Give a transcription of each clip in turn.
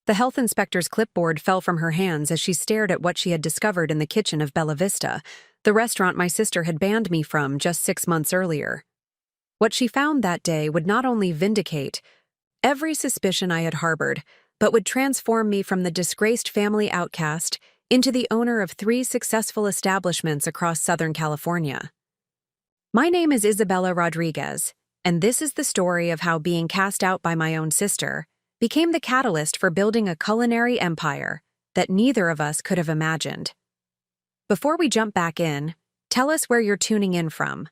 The health inspector's clipboard fell from her hands as she stared at what she had discovered in the kitchen of Bella Vista, the restaurant my sister had banned me from just 6 months earlier. What she found that day would not only vindicate every suspicion I had harbored, but would transform me from the disgraced family outcast into the owner of 3 successful establishments across Southern California. My name is Isabella Rodriguez, and this is the story of how being cast out by my own sister became the catalyst for building a culinary empire that neither of us could have imagined. Before we jump back in, tell us where you're tuning in from.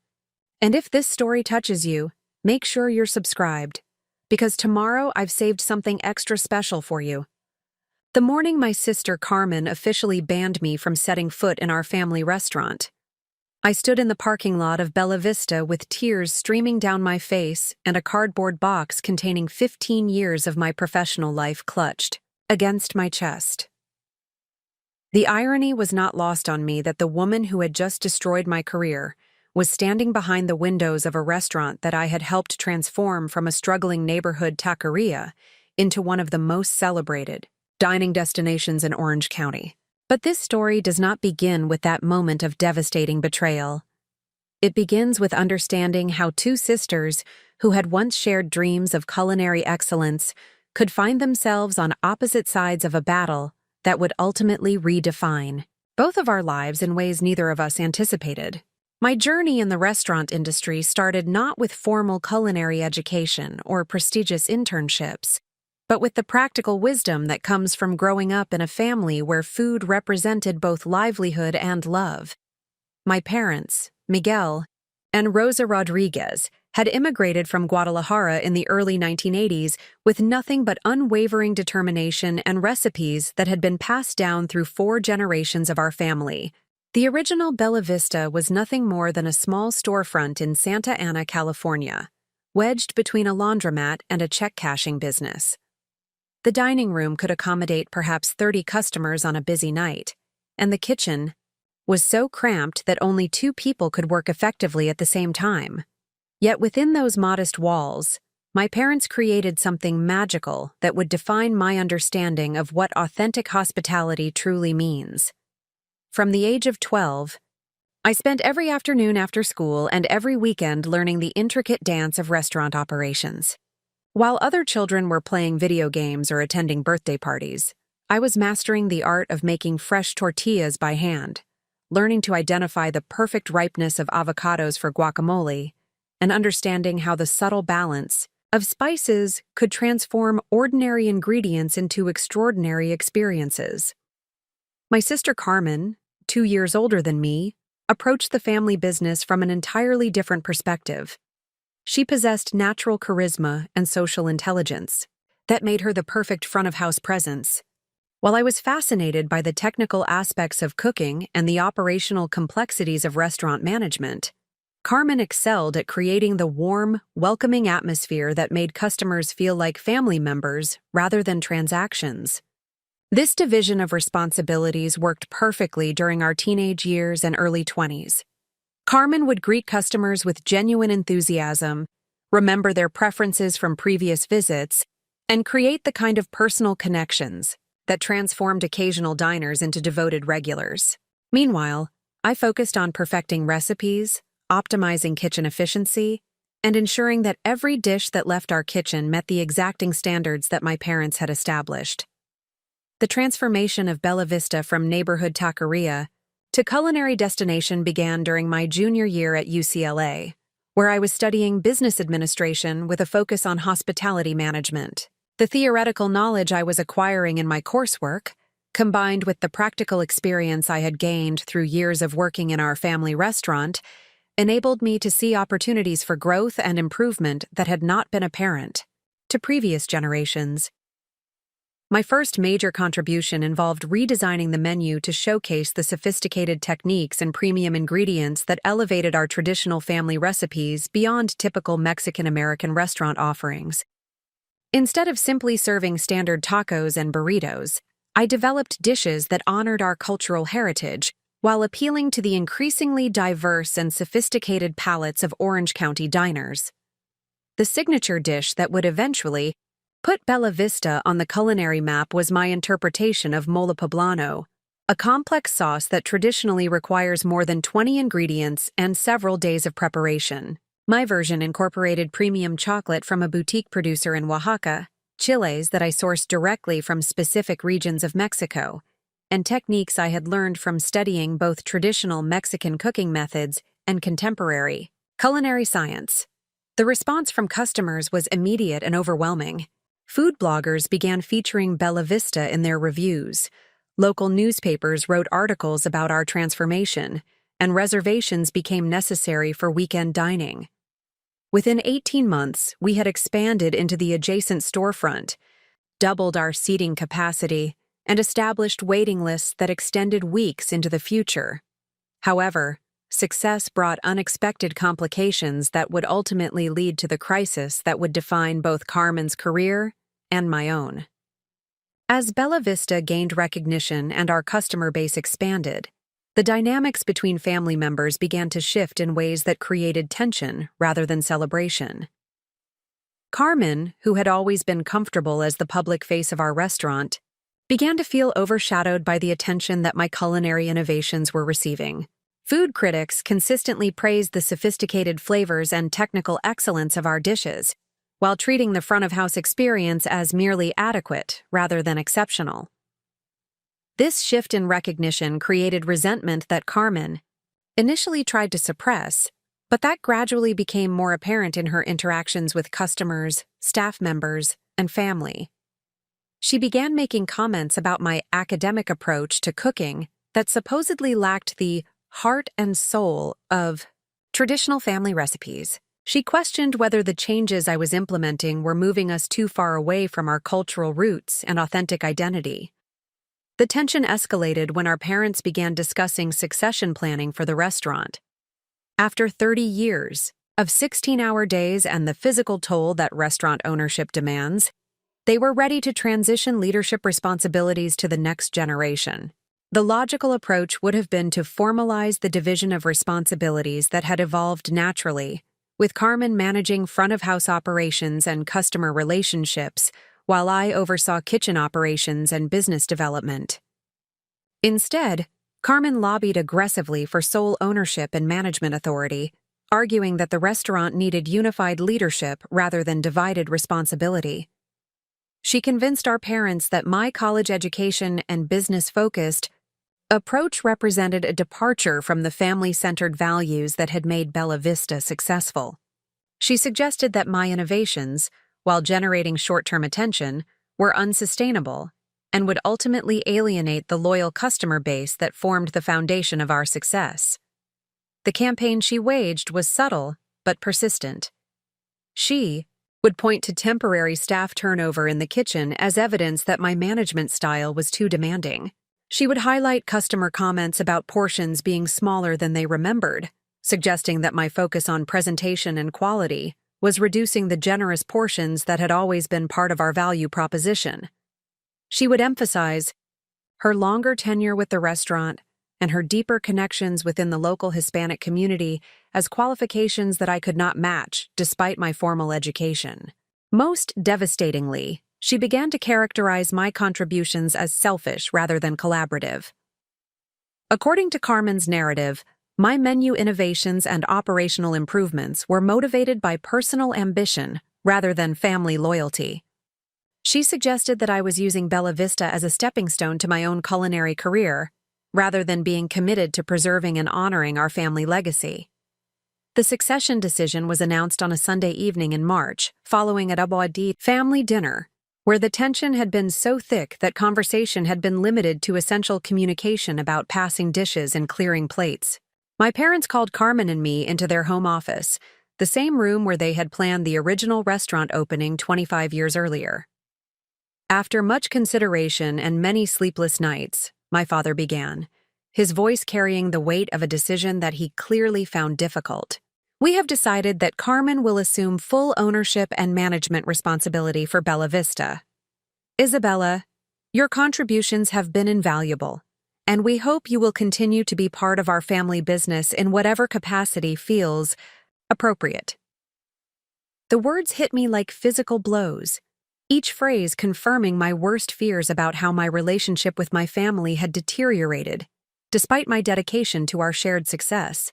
And if this story touches you, make sure you're subscribed, because tomorrow I've saved something extra special for you. The morning my sister Carmen officially banned me from setting foot in our family restaurant, I stood in the parking lot of Bella Vista with tears streaming down my face and a cardboard box containing 15 years of my professional life clutched against my chest. The irony was not lost on me that the woman who had just destroyed my career was standing behind the windows of a restaurant that I had helped transform from a struggling neighborhood taqueria into one of the most celebrated dining destinations in Orange County. But this story does not begin with that moment of devastating betrayal. It begins with understanding how 2 sisters who had once shared dreams of culinary excellence could find themselves on opposite sides of a battle that would ultimately redefine both of our lives in ways neither of us anticipated. My journey in the restaurant industry started not with formal culinary education or prestigious internships, but with the practical wisdom that comes from growing up in a family where food represented both livelihood and love. My parents, Miguel and Rosa Rodriguez, had immigrated from Guadalajara in the early 1980s with nothing but unwavering determination and recipes that had been passed down through 4 generations of our family. The original Bella Vista was nothing more than a small storefront in Santa Ana, California, wedged between a laundromat and a check-cashing business. The dining room could accommodate perhaps 30 customers on a busy night, and the kitchen was so cramped that only 2 people could work effectively at the same time. Yet within those modest walls, my parents created something magical that would define my understanding of what authentic hospitality truly means. From the age of 12, I spent every afternoon after school and every weekend learning the intricate dance of restaurant operations. While other children were playing video games or attending birthday parties, I was mastering the art of making fresh tortillas by hand, learning to identify the perfect ripeness of avocados for guacamole, and understanding how the subtle balance of spices could transform ordinary ingredients into extraordinary experiences. My sister Carmen, 2 years older than me, approached the family business from an entirely different perspective. She possessed natural charisma and social intelligence that made her the perfect front-of-house presence. While I was fascinated by the technical aspects of cooking and the operational complexities of restaurant management, Carmen excelled at creating the warm, welcoming atmosphere that made customers feel like family members rather than transactions. This division of responsibilities worked perfectly during our teenage years and early 20s. Carmen would greet customers with genuine enthusiasm, remember their preferences from previous visits, and create the kind of personal connections that transformed occasional diners into devoted regulars. Meanwhile, I focused on perfecting recipes, optimizing kitchen efficiency, and ensuring that every dish that left our kitchen met the exacting standards that my parents had established. The transformation of Bella Vista from neighborhood taqueria to culinary destination began during my junior year at UCLA, where I was studying business administration with a focus on hospitality management. The theoretical knowledge I was acquiring in my coursework, combined with the practical experience I had gained through years of working in our family restaurant, enabled me to see opportunities for growth and improvement that had not been apparent to previous generations. My first major contribution involved redesigning the menu to showcase the sophisticated techniques and premium ingredients that elevated our traditional family recipes beyond typical Mexican-American restaurant offerings. Instead of simply serving standard tacos and burritos, I developed dishes that honored our cultural heritage while appealing to the increasingly diverse and sophisticated palates of Orange County diners. The signature dish that would eventually Put Bella Vista on the culinary map was my interpretation of mole poblano, a complex sauce that traditionally requires more than 20 ingredients and several days of preparation. My version incorporated premium chocolate from a boutique producer in Oaxaca, chiles that I sourced directly from specific regions of Mexico, and techniques I had learned from studying both traditional Mexican cooking methods and contemporary culinary science. The response from customers was immediate and overwhelming. Food bloggers began featuring Bella Vista in their reviews. Local newspapers wrote articles about our transformation, and reservations became necessary for weekend dining. Within 18 months, we had expanded into the adjacent storefront, doubled our seating capacity, and established waiting lists that extended weeks into the future. However, success brought unexpected complications that would ultimately lead to the crisis that would define both Carmen's career and my own. As Bella Vista gained recognition and our customer base expanded, the dynamics between family members began to shift in ways that created tension rather than celebration. Carmen, who had always been comfortable as the public face of our restaurant, began to feel overshadowed by the attention that my culinary innovations were receiving. Food critics consistently praised the sophisticated flavors and technical excellence of our dishes, while treating the front-of-house experience as merely adequate rather than exceptional. This shift in recognition created resentment that Carmen initially tried to suppress, but that gradually became more apparent in her interactions with customers, staff members, and family. She began making comments about my academic approach to cooking that supposedly lacked the heart and soul of traditional family recipes. She questioned whether the changes I was implementing were moving us too far away from our cultural roots and authentic identity. The tension escalated when our parents began discussing succession planning for the restaurant. After 30 years of 16-hour days and the physical toll that restaurant ownership demands, they were ready to transition leadership responsibilities to the next generation. The logical approach would have been to formalize the division of responsibilities that had evolved naturally, with Carmen managing front-of-house operations and customer relationships, while I oversaw kitchen operations and business development. Instead, Carmen lobbied aggressively for sole ownership and management authority, arguing that the restaurant needed unified leadership rather than divided responsibility. She convinced our parents that my college education and business-focused approach represented a departure from the family-centered values that had made Bella Vista successful. She suggested that my innovations, while generating short-term attention, were unsustainable and would ultimately alienate the loyal customer base that formed the foundation of our success. The campaign she waged was subtle but persistent. She would point to temporary staff turnover in the kitchen as evidence that my management style was too demanding. She would highlight customer comments about portions being smaller than they remembered, suggesting that my focus on presentation and quality was reducing the generous portions that had always been part of our value proposition. She would emphasize her longer tenure with the restaurant and her deeper connections within the local Hispanic community as qualifications that I could not match despite my formal education. Most devastatingly, she began to characterize my contributions as selfish rather than collaborative. According to Carmen's narrative, my menu innovations and operational improvements were motivated by personal ambition rather than family loyalty. She suggested that I was using Bella Vista as a stepping stone to my own culinary career, rather than being committed to preserving and honoring our family legacy. The succession decision was announced on a Sunday evening in March, following a Aboadi family dinner, where the tension had been so thick that conversation had been limited to essential communication about passing dishes and clearing plates. My parents called Carmen and me into their home office, the same room where they had planned the original restaurant opening 25 years earlier. After much consideration and many sleepless nights, my father began, his voice carrying the weight of a decision that he clearly found difficult. We have decided that Carmen will assume full ownership and management responsibility for Bella Vista. Isabella, your contributions have been invaluable, and we hope you will continue to be part of our family business in whatever capacity feels appropriate. The words hit me like physical blows. each phrase confirming my worst fears about how my relationship with my family had deteriorated, despite my dedication to our shared success.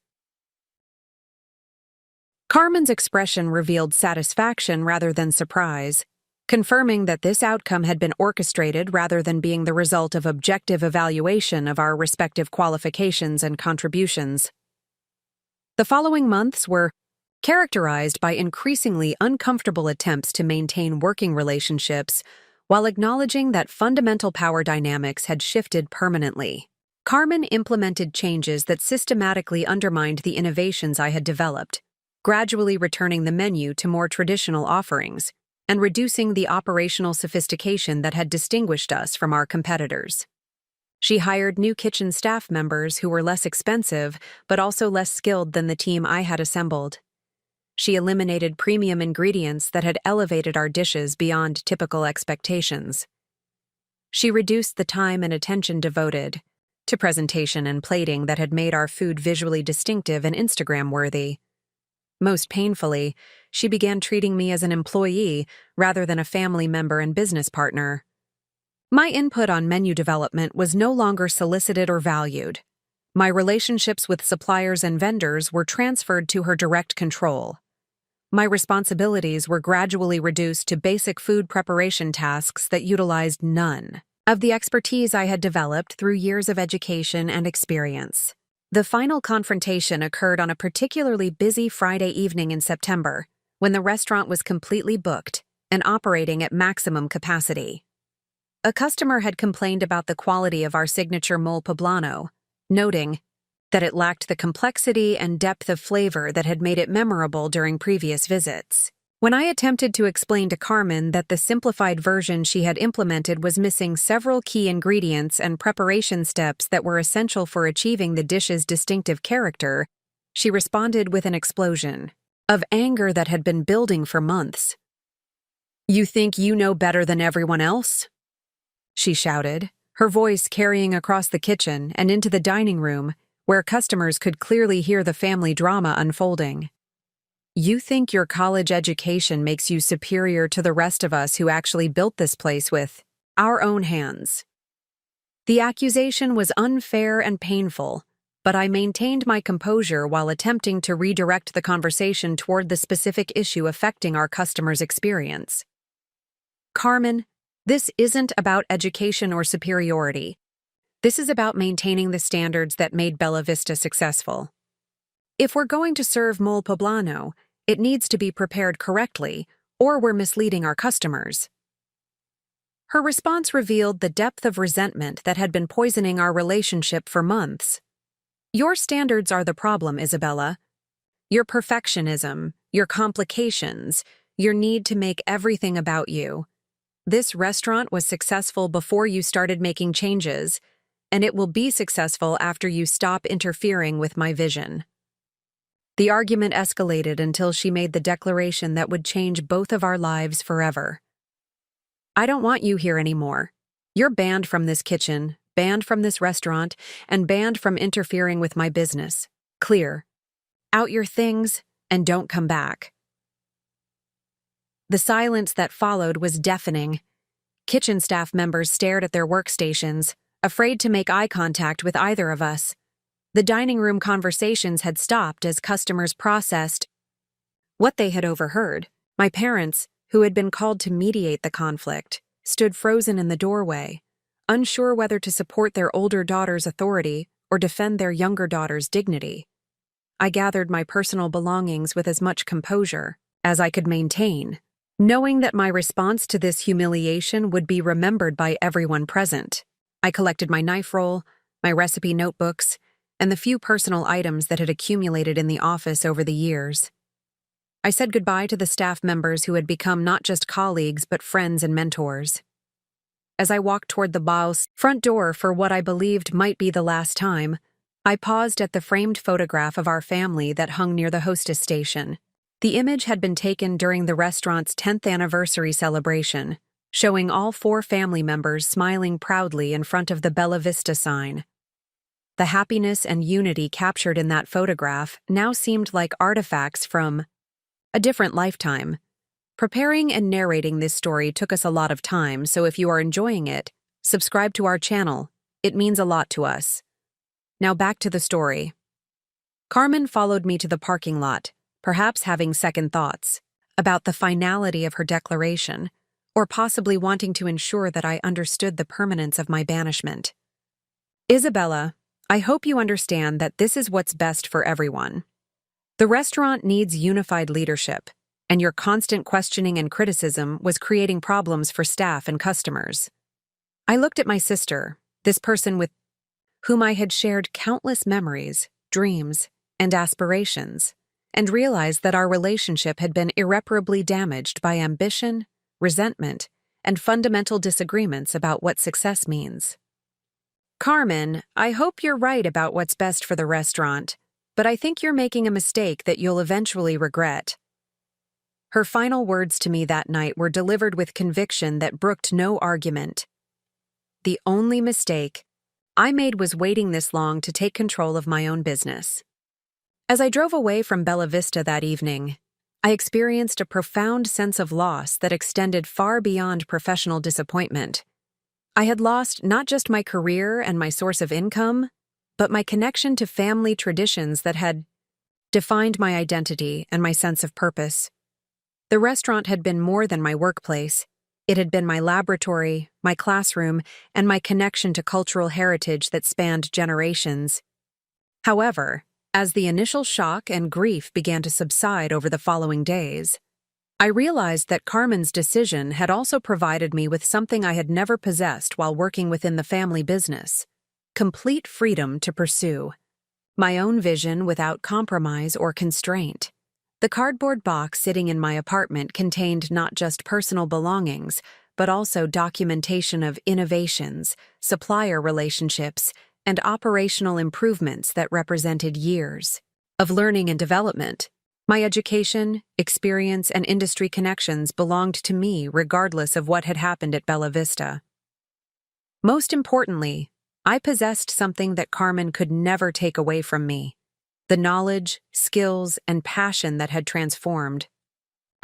Carmen's expression revealed satisfaction rather than surprise, confirming that this outcome had been orchestrated rather than being the result of objective evaluation of our respective qualifications and contributions. The following months were characterized by increasingly uncomfortable attempts to maintain working relationships while acknowledging that fundamental power dynamics had shifted permanently. Carmen implemented changes that systematically undermined the innovations I had developed, gradually returning the menu to more traditional offerings and reducing the operational sophistication that had distinguished us from our competitors. She hired new kitchen staff members who were less expensive but also less skilled than the team I had assembled. She eliminated premium ingredients that had elevated our dishes beyond typical expectations. She reduced the time and attention devoted to presentation and plating that had made our food visually distinctive and Instagram-worthy. Most painfully, she began treating me as an employee rather than a family member and business partner. My input on menu development was no longer solicited or valued. My relationships with suppliers and vendors were transferred to her direct control. My responsibilities were gradually reduced to basic food preparation tasks that utilized none of the expertise I had developed through years of education and experience. The final confrontation occurred on a particularly busy Friday evening in September, when the restaurant was completely booked and operating at maximum capacity. A customer had complained about the quality of our signature mole poblano, noting that it lacked the complexity and depth of flavor that had made it memorable during previous visits. When I attempted to explain to Carmen that the simplified version she had implemented was missing several key ingredients and preparation steps that were essential for achieving the dish's distinctive character, she responded with an explosion of anger that had been building for months. "You think you know better than everyone else?" she shouted, her voice carrying across the kitchen and into the dining room, where customers could clearly hear the family drama unfolding. "You think your college education makes you superior to the rest of us who actually built this place with our own hands." The accusation was unfair and painful, but I maintained my composure while attempting to redirect the conversation toward the specific issue affecting our customers' experience. "Carmen, this isn't about education or superiority. This is about maintaining the standards that made Bella Vista successful. If we're going to serve mole poblano, it needs to be prepared correctly, or we're misleading our customers." Her response revealed the depth of resentment that had been poisoning our relationship for months. "Your standards are the problem, Isabella. Your perfectionism, your complications, your need to make everything about you. This restaurant was successful before you started making changes, and it will be successful after you stop interfering with my vision." The argument escalated until she made the declaration that would change both of our lives forever. "I don't want you here anymore. You're banned from this kitchen, banned from this restaurant, and banned from interfering with my business. Clear. Out your things, and don't come back." The silence that followed was deafening. Kitchen staff members stared at their workstations, afraid to make eye contact with either of us. The dining room conversations had stopped as customers processed what they had overheard. My parents, who had been called to mediate the conflict, stood frozen in the doorway, unsure whether to support their older daughter's authority or defend their younger daughter's dignity. I gathered my personal belongings with as much composure as I could maintain, knowing that my response to this humiliation would be remembered by everyone present. I collected my knife roll, my recipe notebooks, and the few personal items that had accumulated in the office over the years. I said goodbye to the staff members who had become not just colleagues but friends and mentors. As I walked toward the Bao's front door for what I believed might be the last time, I paused at the framed photograph of our family that hung near the hostess station. The image had been taken during the restaurant's 10th anniversary celebration, showing all 4 family members smiling proudly in front of the Bella Vista sign. The happiness and unity captured in that photograph now seemed like artifacts from a different lifetime, Preparing and narrating this story took us a lot of time, so if you are enjoying it, subscribe to our channel. It means a lot to us. Now back to the story. Carmen followed me to the parking lot, perhaps having second thoughts about the finality of her declaration, or possibly wanting to ensure that I understood the permanence of my banishment. Isabella, I hope you understand that this is what's best for everyone. The restaurant needs unified leadership, and your constant questioning and criticism was creating problems for staff and customers. I looked at my sister, this person with whom I had shared countless memories, dreams, and aspirations, and realized that our relationship had been irreparably damaged by ambition, resentment, and fundamental disagreements about what success means. Carmen, I hope you're right about what's best for the restaurant, but I think you're making a mistake that you'll eventually regret. Her final words to me that night were delivered with conviction that brooked no argument. The only mistake I made was waiting this long to take control of my own business. As I drove away from Bella Vista that evening, I experienced a profound sense of loss that extended far beyond professional disappointment. I had lost not just my career and my source of income, but my connection to family traditions that had defined my identity and my sense of purpose. The restaurant had been more than my workplace. It had been my laboratory, my classroom, and my connection to cultural heritage that spanned generations. However, as the initial shock and grief began to subside over the following days, I realized that Carmen's decision had also provided me with something I had never possessed while working within the family business: complete freedom to pursue my own vision without compromise or constraint. The cardboard box sitting in my apartment contained not just personal belongings, but also documentation of innovations, supplier relationships, and operational improvements that represented years of learning and development. My education, experience, and industry connections belonged to me regardless of what had happened at Bella Vista. Most importantly, I possessed something that Carmen could never take away from me: the knowledge, skills, and passion that had transformed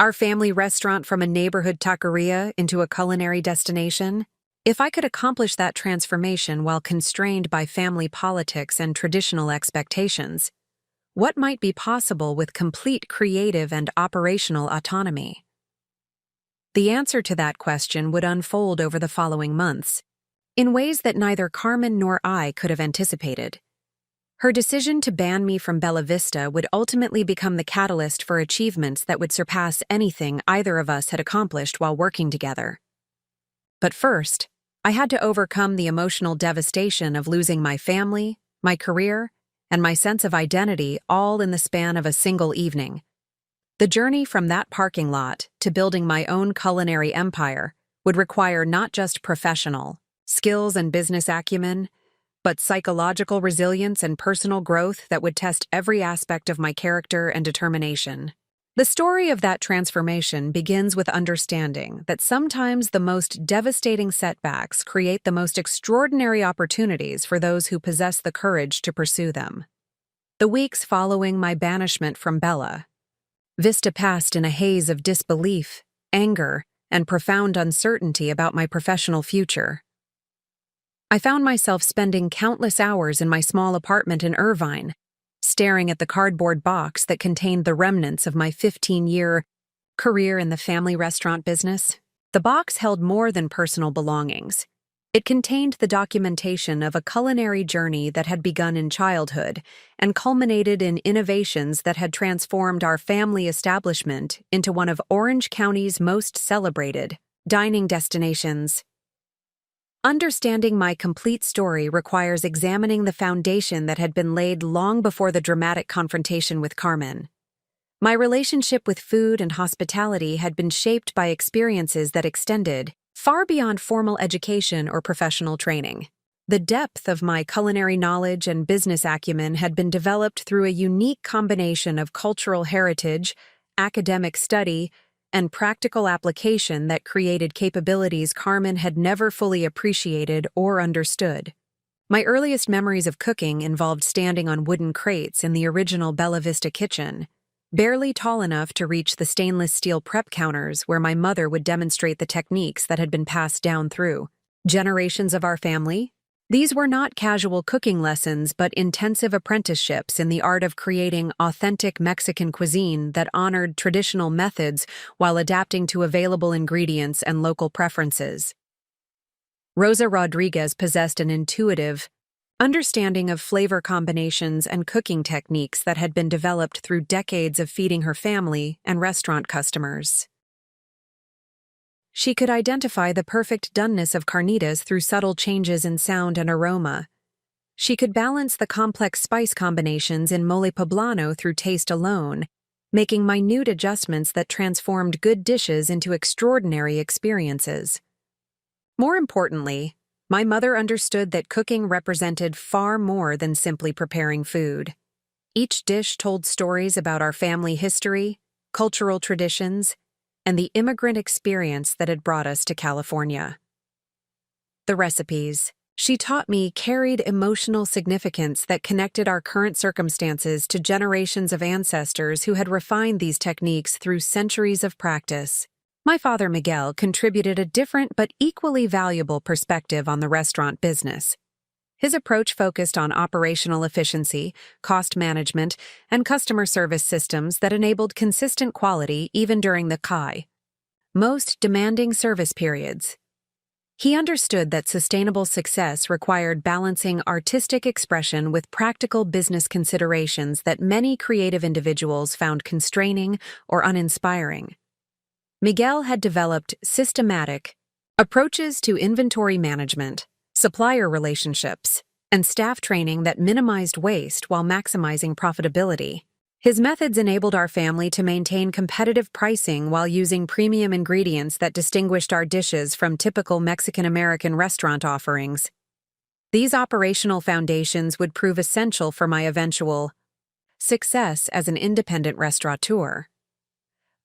our family restaurant from a neighborhood taqueria into a culinary destination. If I could accomplish that transformation while constrained by family politics and traditional expectations, what might be possible with complete creative and operational autonomy? The answer to that question would unfold over the following months, in ways that neither Carmen nor I could have anticipated. Her decision to ban me from Bella Vista would ultimately become the catalyst for achievements that would surpass anything either of us had accomplished while working together. But first, I had to overcome the emotional devastation of losing my family, my career, and my sense of identity all in the span of a single evening. The journey from that parking lot to building my own culinary empire would require not just professional skills and business acumen, but psychological resilience and personal growth that would test every aspect of my character and determination. The story of that transformation begins with understanding that sometimes the most devastating setbacks create the most extraordinary opportunities for those who possess the courage to pursue them. The weeks following my banishment from Bella Vista passed in a haze of disbelief, anger, and profound uncertainty about my professional future. I found myself spending countless hours in my small apartment in Irvine, staring at the cardboard box that contained the remnants of my 15-year career in the family restaurant business. The box held more than personal belongings. It contained the documentation of a culinary journey that had begun in childhood and culminated in innovations that had transformed our family establishment into one of Orange County's most celebrated dining destinations. Understanding my complete story requires examining the foundation that had been laid long before the dramatic confrontation with Carmen. My relationship with food and hospitality had been shaped by experiences that extended far beyond formal education or professional training. The depth of my culinary knowledge and business acumen had been developed through a unique combination of cultural heritage, academic study, and practical application that created capabilities Carmen had never fully appreciated or understood. My earliest memories of cooking involved standing on wooden crates in the original Bella Vista kitchen, barely tall enough to reach the stainless steel prep counters where my mother would demonstrate the techniques that had been passed down through generations of our family. These were not casual cooking lessons, but intensive apprenticeships in the art of creating authentic Mexican cuisine that honored traditional methods while adapting to available ingredients and local preferences. Rosa Rodriguez possessed an intuitive understanding of flavor combinations and cooking techniques that had been developed through decades of feeding her family and restaurant customers. She could identify the perfect doneness of carnitas through subtle changes in sound and aroma. She could balance the complex spice combinations in mole poblano through taste alone, making minute adjustments that transformed good dishes into extraordinary experiences. More importantly, my mother understood that cooking represented far more than simply preparing food. Each dish told stories about our family history, cultural traditions, and the immigrant experience that had brought us to California. The recipes, she taught me, carried emotional significance that connected our current circumstances to generations of ancestors who had refined these techniques through centuries of practice. My father, Miguel, contributed a different but equally valuable perspective on the restaurant business. His approach focused on operational efficiency, cost management, and customer service systems that enabled consistent quality even during the most demanding service periods. He understood that sustainable success required balancing artistic expression with practical business considerations that many creative individuals found constraining or uninspiring. Miguel had developed systematic approaches to inventory management, supplier relationships, and staff training that minimized waste while maximizing profitability. His methods enabled our family to maintain competitive pricing while using premium ingredients that distinguished our dishes from typical Mexican-American restaurant offerings. These operational foundations would prove essential for my eventual success as an independent restaurateur.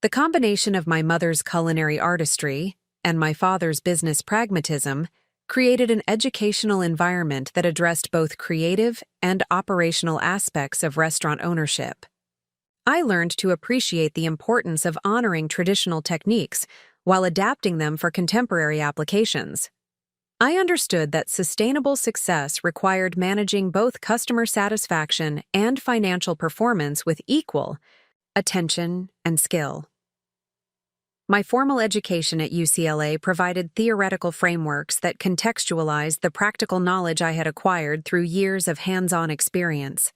The combination of my mother's culinary artistry and my father's business pragmatism created an educational environment that addressed both creative and operational aspects of restaurant ownership. I learned to appreciate the importance of honoring traditional techniques while adapting them for contemporary applications. I understood that sustainable success required managing both customer satisfaction and financial performance with equal attention and skill. My formal education at UCLA provided theoretical frameworks that contextualized the practical knowledge I had acquired through years of hands-on experience.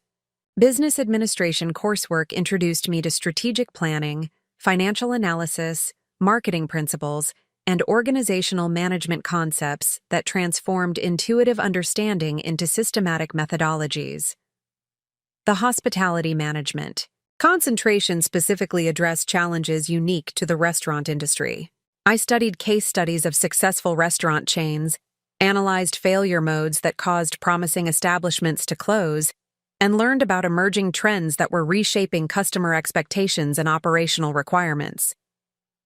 Business administration coursework introduced me to strategic planning, financial analysis, marketing principles, and organizational management concepts that transformed intuitive understanding into systematic methodologies. The hospitality management concentration specifically addressed challenges unique to the restaurant industry. I studied case studies of successful restaurant chains, analyzed failure modes that caused promising establishments to close, and learned about emerging trends that were reshaping customer expectations and operational requirements.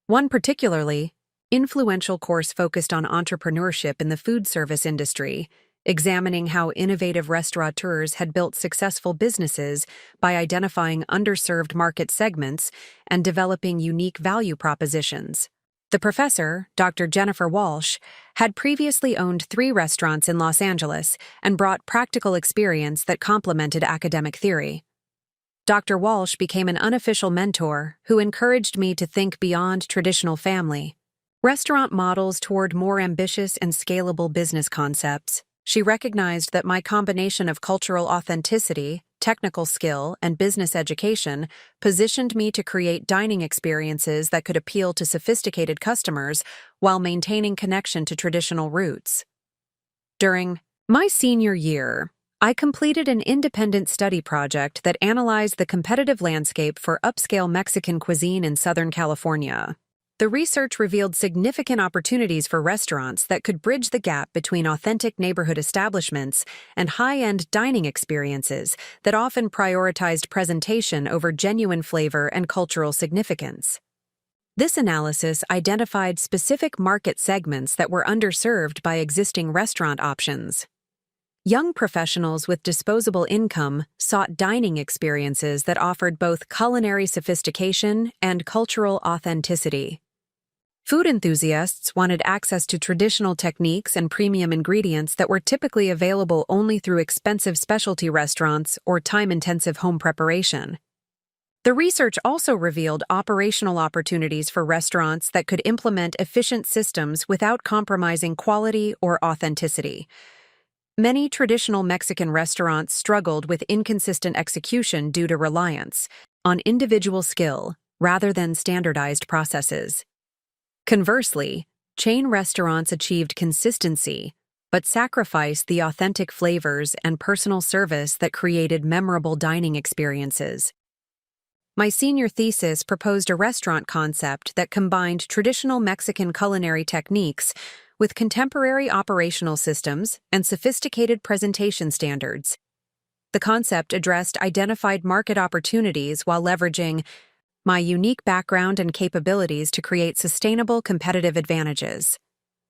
One particularly influential course focused on entrepreneurship in the food service industry, examining how innovative restaurateurs had built successful businesses by identifying underserved market segments and developing unique value propositions. The professor, Dr. Jennifer Walsh, had previously owned 3 restaurants in Los Angeles and brought practical experience that complemented academic theory. Dr. Walsh became an unofficial mentor who encouraged me to think beyond traditional family restaurant models toward more ambitious and scalable business concepts. She recognized that my combination of cultural authenticity, technical skill, and business education positioned me to create dining experiences that could appeal to sophisticated customers while maintaining connection to traditional roots. During my senior year, I completed an independent study project that analyzed the competitive landscape for upscale Mexican cuisine in Southern California. The research revealed significant opportunities for restaurants that could bridge the gap between authentic neighborhood establishments and high-end dining experiences that often prioritized presentation over genuine flavor and cultural significance. This analysis identified specific market segments that were underserved by existing restaurant options. Young professionals with disposable income sought dining experiences that offered both culinary sophistication and cultural authenticity. Food enthusiasts wanted access to traditional techniques and premium ingredients that were typically available only through expensive specialty restaurants or time-intensive home preparation. The research also revealed operational opportunities for restaurants that could implement efficient systems without compromising quality or authenticity. Many traditional Mexican restaurants struggled with inconsistent execution due to reliance on individual skill rather than standardized processes. Conversely, chain restaurants achieved consistency but sacrificed the authentic flavors and personal service that created memorable dining experiences. My senior thesis proposed a restaurant concept that combined traditional Mexican culinary techniques with contemporary operational systems and sophisticated presentation standards. The concept addressed identified market opportunities while leveraging my unique background and capabilities to create sustainable competitive advantages.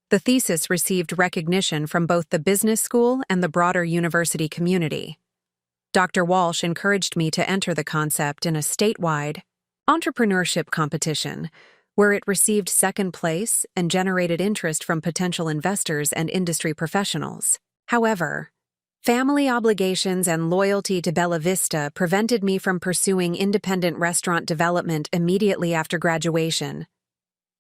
The thesis received recognition from both the business school and the broader university community. Dr. Walsh encouraged me to enter the concept in a statewide entrepreneurship competition, where it received second place and generated interest from potential investors and industry professionals. However, family obligations and loyalty to Bella Vista prevented me from pursuing independent restaurant development immediately after graduation.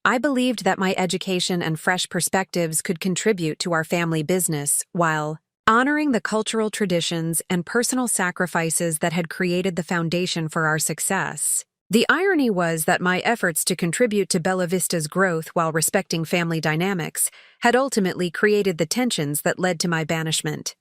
I believed that my education and fresh perspectives could contribute to our family business while honoring the cultural traditions and personal sacrifices that had created the foundation for our success. The irony was that my efforts to contribute to Bella Vista's growth while respecting family dynamics had ultimately created the tensions that led to my banishment.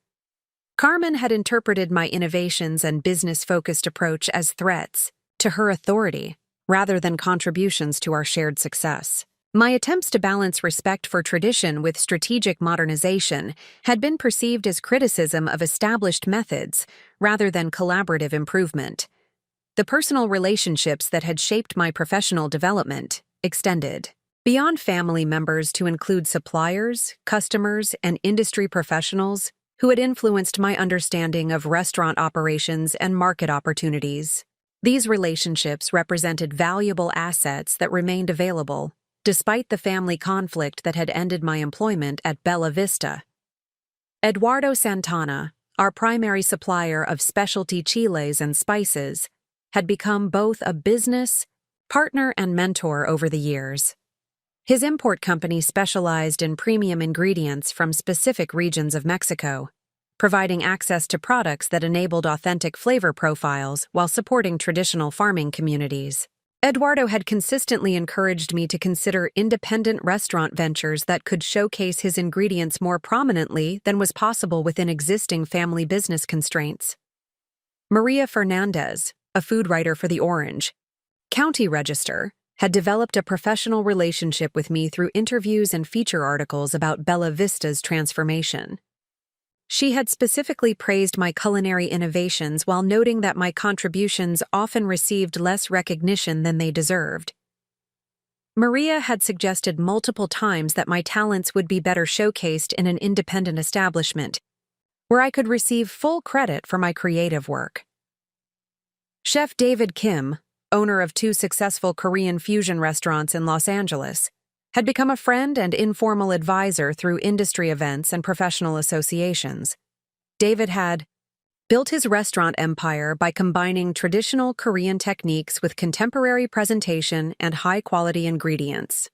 Carmen had interpreted my innovations and business-focused approach as threats to her authority rather than contributions to our shared success. My attempts to balance respect for tradition with strategic modernization had been perceived as criticism of established methods rather than collaborative improvement. The personal relationships that had shaped my professional development extended beyond family members to include suppliers, customers, and industry professionals who had influenced my understanding of restaurant operations and market opportunities. These relationships represented valuable assets that remained available despite the family conflict that had ended my employment at Bella Vista. Eduardo Santana, our primary supplier of specialty chiles and spices, had become both a business partner and mentor over the years. His import company specialized in premium ingredients from specific regions of Mexico, providing access to products that enabled authentic flavor profiles while supporting traditional farming communities. Eduardo had consistently encouraged me to consider independent restaurant ventures that could showcase his ingredients more prominently than was possible within existing family business constraints. Maria Fernandez, a food writer for the Orange County Register, had developed a professional relationship with me through interviews and feature articles about Bella Vista's transformation. She had specifically praised my culinary innovations while noting that my contributions often received less recognition than they deserved. Maria had suggested multiple times that my talents would be better showcased in an independent establishment, where I could receive full credit for my creative work. Chef David Kim, owner of 2 successful Korean fusion restaurants in Los Angeles, had become a friend and informal advisor through industry events and professional associations. David had built his restaurant empire by combining traditional Korean techniques with contemporary presentation and high-quality ingredients.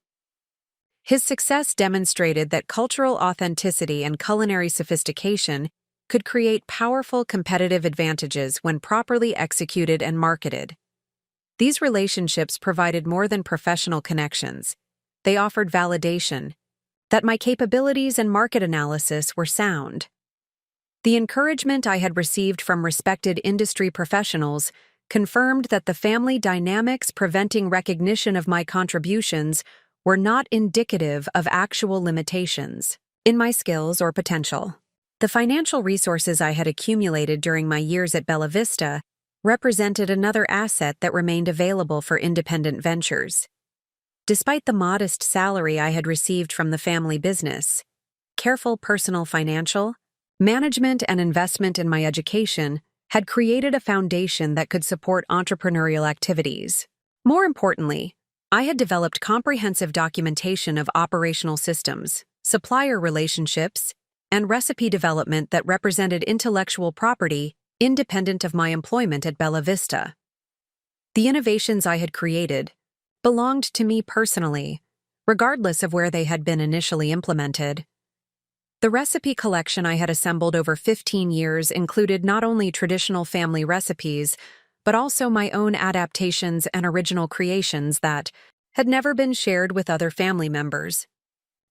His success demonstrated that cultural authenticity and culinary sophistication could create powerful competitive advantages when properly executed and marketed. These relationships provided more than professional connections. They offered validation that my capabilities and market analysis were sound. The encouragement I had received from respected industry professionals confirmed that the family dynamics preventing recognition of my contributions were not indicative of actual limitations in my skills or potential. The financial resources I had accumulated during my years at Bella Vista represented another asset that remained available for independent ventures. Despite the modest salary I had received from the family business, careful personal financial Management and investment in my education had created a foundation that could support entrepreneurial activities. More importantly, I had developed comprehensive documentation of operational systems, supplier relationships, and recipe development that represented intellectual property independent of my employment at Bella Vista. The innovations I had created belonged to me personally, regardless of where they had been initially implemented. The recipe collection I had assembled over 15 years included not only traditional family recipes, but also my own adaptations and original creations that had never been shared with other family members.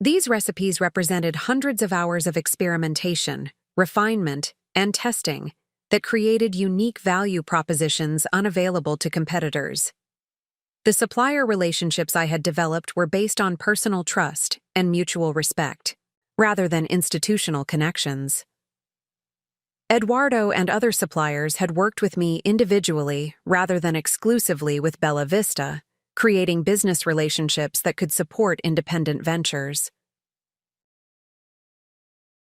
These recipes represented hundreds of hours of experimentation, refinement, and testing that created unique value propositions unavailable to competitors. The supplier relationships I had developed were based on personal trust and mutual respect, rather than institutional connections. Eduardo and other suppliers had worked with me individually rather than exclusively with Bella Vista, creating business relationships that could support independent ventures.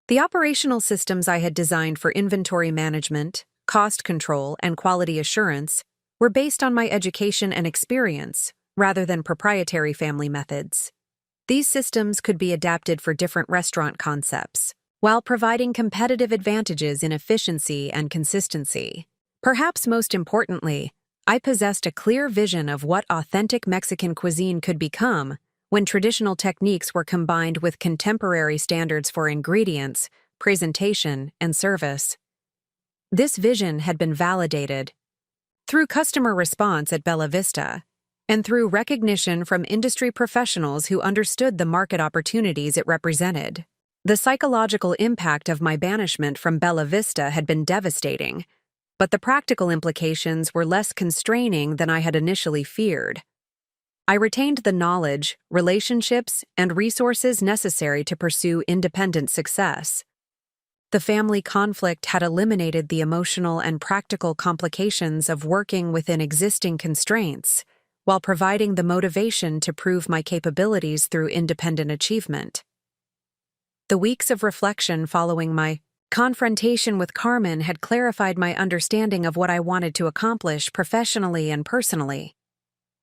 The operational systems I had designed for inventory management, cost control, and quality assurance were based on my education and experience, rather than proprietary family methods. These systems could be adapted for different restaurant concepts, while providing competitive advantages in efficiency and consistency. Perhaps most importantly, I possessed a clear vision of what authentic Mexican cuisine could become when traditional techniques were combined with contemporary standards for ingredients, presentation, and service. This vision had been validated through customer response at Bella Vista and through recognition from industry professionals who understood the market opportunities it represented. The psychological impact of my banishment from Bella Vista had been devastating, but the practical implications were less constraining than I had initially feared. I retained the knowledge, relationships, and resources necessary to pursue independent success. The family conflict had eliminated the emotional and practical complications of working within existing constraints, while providing the motivation to prove my capabilities through independent achievement. The weeks of reflection following my confrontation with Carmen had clarified my understanding of what I wanted to accomplish professionally and personally.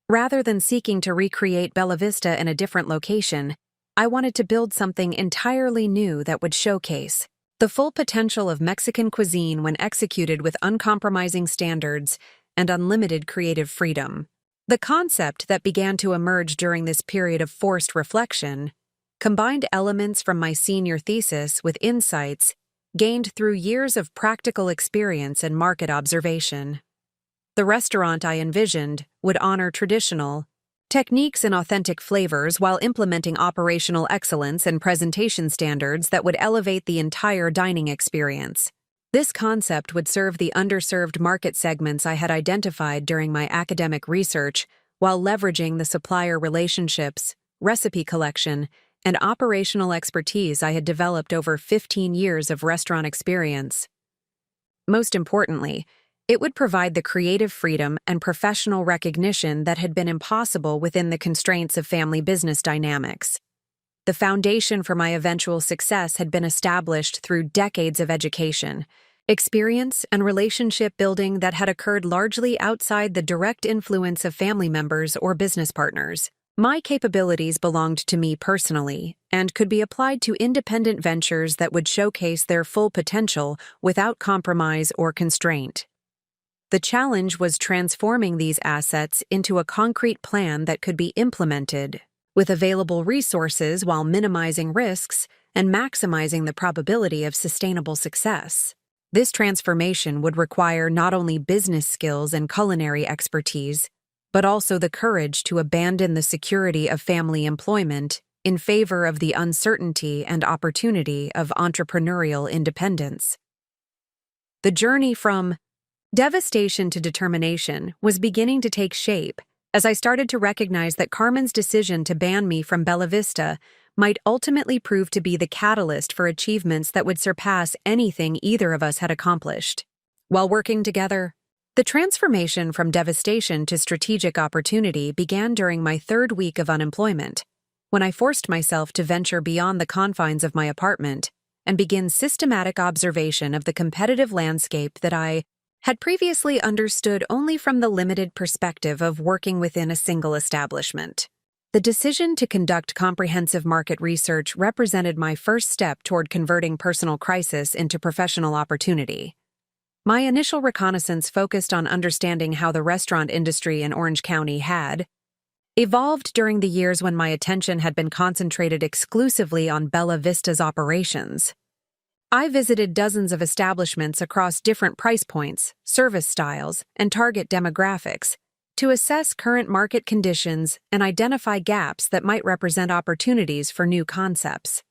Rather than seeking to recreate Bella Vista in a different location, I wanted to build something entirely new that would showcase the full potential of Mexican cuisine when executed with uncompromising standards and unlimited creative freedom. The concept that began to emerge during this period of forced reflection combined elements from my senior thesis with insights gained through years of practical experience and market observation. The restaurant I envisioned would honor traditional techniques and authentic flavors while implementing operational excellence and presentation standards that would elevate the entire dining experience. This concept would serve the underserved market segments I had identified during my academic research while leveraging the supplier relationships, recipe collection, and operational expertise I had developed over 15 years of restaurant experience. Most importantly, it would provide the creative freedom and professional recognition that had been impossible within the constraints of family business dynamics. The foundation for my eventual success had been established through decades of education, experience, and relationship building that had occurred largely outside the direct influence of family members or business partners. My capabilities belonged to me personally and could be applied to independent ventures that would showcase their full potential without compromise or constraint. The challenge was transforming these assets into a concrete plan that could be implemented with available resources while minimizing risks and maximizing the probability of sustainable success. This transformation would require not only business skills and culinary expertise, but also the courage to abandon the security of family employment in favor of the uncertainty and opportunity of entrepreneurial independence. The journey from devastation to determination was beginning to take shape as I started to recognize that Carmen's decision to ban me from Bella Vista might ultimately prove to be the catalyst for achievements that would surpass anything either of us had accomplished. While working together, the transformation from devastation to strategic opportunity began during my third week of unemployment, when I forced myself to venture beyond the confines of my apartment and begin systematic observation of the competitive landscape that I had previously understood only from the limited perspective of working within a single establishment. The decision to conduct comprehensive market research represented my first step toward converting personal crisis into professional opportunity. My initial reconnaissance focused on understanding how the restaurant industry in Orange County had evolved during the years when my attention had been concentrated exclusively on Bella Vista's operations. I visited dozens of establishments across different price points, service styles, and target demographics to assess current market conditions and identify gaps that might represent opportunities for new concepts.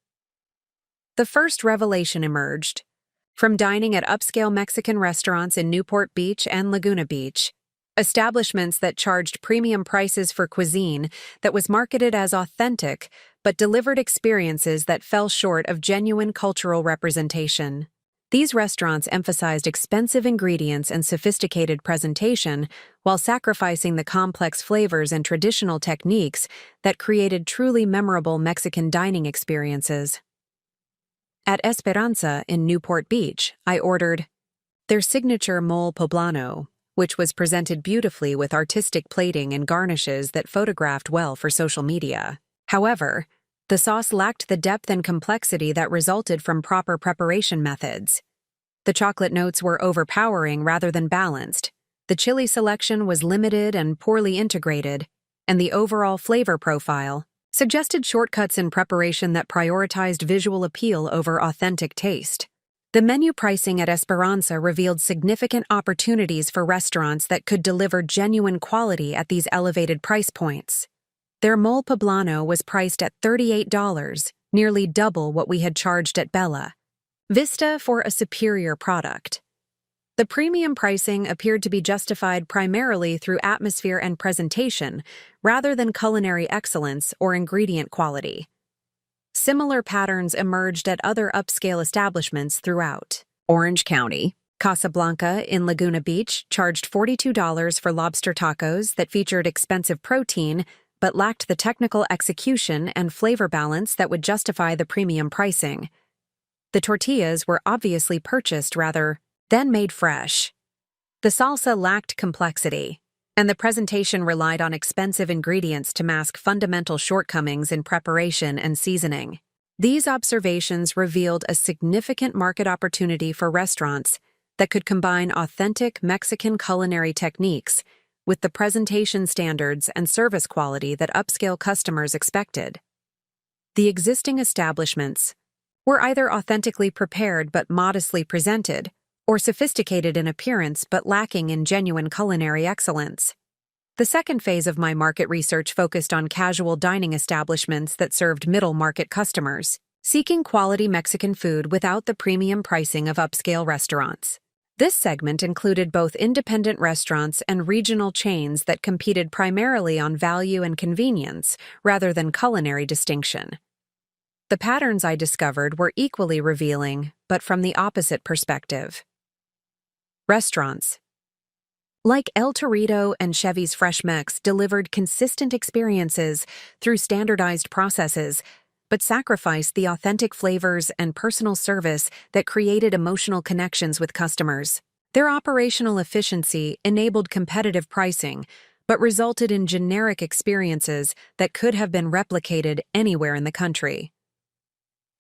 The first revelation emerged from dining at upscale Mexican restaurants in Newport Beach and Laguna Beach, establishments that charged premium prices for cuisine that was marketed as authentic but delivered experiences that fell short of genuine cultural representation. These restaurants emphasized expensive ingredients and sophisticated presentation while sacrificing the complex flavors and traditional techniques that created truly memorable Mexican dining experiences. At Esperanza in Newport Beach, I ordered their signature mole poblano, which was presented beautifully with artistic plating and garnishes that photographed well for social media. However, the sauce lacked the depth and complexity that resulted from proper preparation methods. The chocolate notes were overpowering rather than balanced, the chili selection was limited and poorly integrated, and the overall flavor profile suggested shortcuts in preparation that prioritized visual appeal over authentic taste. The menu pricing at Esperanza revealed significant opportunities for restaurants that could deliver genuine quality at these elevated price points. Their mole poblano was priced at $38, nearly double what we had charged at Bella Vista for a superior product. The premium pricing appeared to be justified primarily through atmosphere and presentation, rather than culinary excellence or ingredient quality. Similar patterns emerged at other upscale establishments throughout Orange County. Casablanca in Laguna Beach charged $42 for lobster tacos that featured expensive protein but lacked the technical execution and flavor balance that would justify the premium pricing. The tortillas were obviously purchased rather than made fresh. The salsa lacked complexity, and the presentation relied on expensive ingredients to mask fundamental shortcomings in preparation and seasoning. These observations revealed a significant market opportunity for restaurants that could combine authentic Mexican culinary techniques with the presentation standards and service quality that upscale customers expected. The existing establishments were either authentically prepared but modestly presented, or sophisticated in appearance but lacking in genuine culinary excellence. The second phase of my market research focused on casual dining establishments that served middle-market customers, seeking quality Mexican food without the premium pricing of upscale restaurants. This segment included both independent restaurants and regional chains that competed primarily on value and convenience rather than culinary distinction. The patterns I discovered were equally revealing, but from the opposite perspective. Restaurants like El Torito and Chevy's Fresh Mex delivered consistent experiences through standardized processes, but sacrificed the authentic flavors and personal service that created emotional connections with customers. Their operational efficiency enabled competitive pricing, but resulted in generic experiences that could have been replicated anywhere in the country.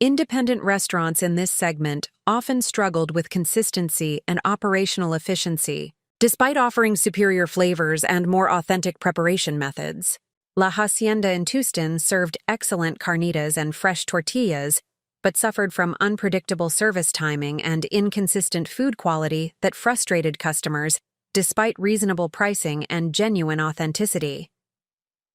Independent restaurants in this segment often struggled with consistency and operational efficiency, despite offering superior flavors and more authentic preparation methods. La Hacienda in Tucson served excellent carnitas and fresh tortillas, but suffered from unpredictable service timing and inconsistent food quality that frustrated customers despite reasonable pricing and genuine authenticity.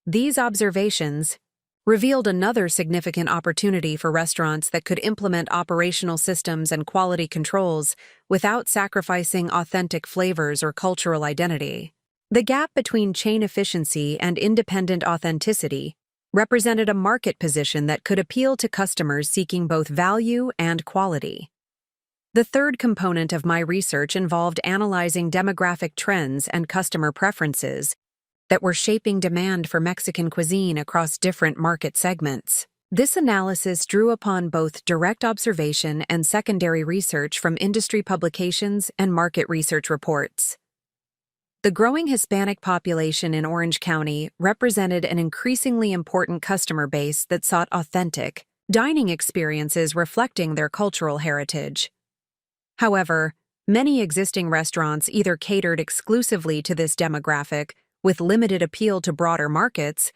These observations revealed another significant opportunity for restaurants that could implement operational systems and quality controls without sacrificing authentic flavors or cultural identity. The gap between chain efficiency and independent authenticity represented a market position that could appeal to customers seeking both value and quality. The third component of my research involved analyzing demographic trends and customer preferences that were shaping demand for Mexican cuisine across different market segments. This analysis drew upon both direct observation and secondary research from industry publications and market research reports. The growing Hispanic population in Orange County represented an increasingly important customer base that sought authentic dining experiences reflecting their cultural heritage. However, many existing restaurants either catered exclusively to this demographic with limited appeal to broader markets,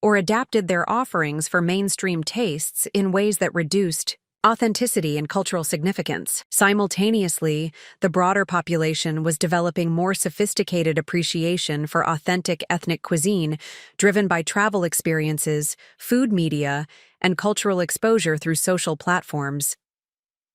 or adapted their offerings for mainstream tastes in ways that reduced authenticity and cultural significance. Simultaneously, the broader population was developing more sophisticated appreciation for authentic ethnic cuisine, driven by travel experiences, food media, and cultural exposure through social platforms.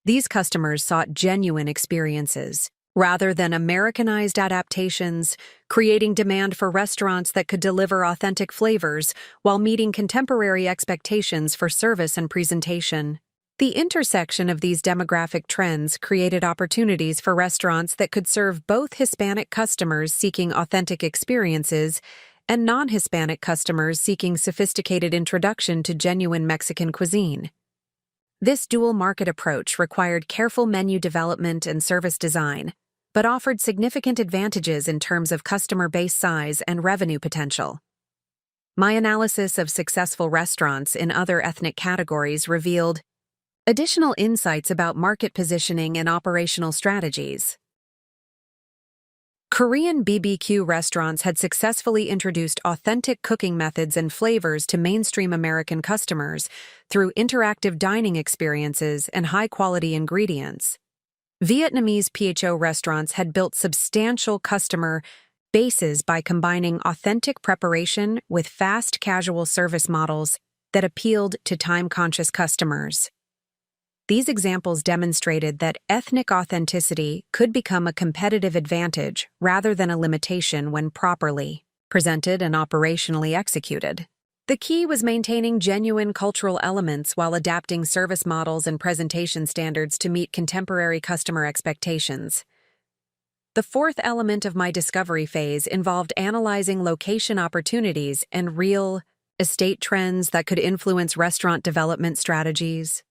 These customers sought genuine experiences, rather than Americanized adaptations, creating demand for restaurants that could deliver authentic flavors while meeting contemporary expectations for service and presentation. The intersection of these demographic trends created opportunities for restaurants that could serve both Hispanic customers seeking authentic experiences and non-Hispanic customers seeking sophisticated introduction to genuine Mexican cuisine. This dual market approach required careful menu development and service design, but offered significant advantages in terms of customer base size and revenue potential. My analysis of successful restaurants in other ethnic categories revealed additional insights about market positioning and operational strategies. Korean BBQ restaurants had successfully introduced authentic cooking methods and flavors to mainstream American customers through interactive dining experiences and high-quality ingredients. Vietnamese PHO restaurants had built substantial customer bases by combining authentic preparation with fast casual service models that appealed to time-conscious customers. These examples demonstrated that ethnic authenticity could become a competitive advantage rather than a limitation when properly presented and operationally executed. The key was maintaining genuine cultural elements while adapting service models and presentation standards to meet contemporary customer expectations. The fourth element of my discovery phase involved analyzing location opportunities and real estate trends that could influence restaurant development strategies.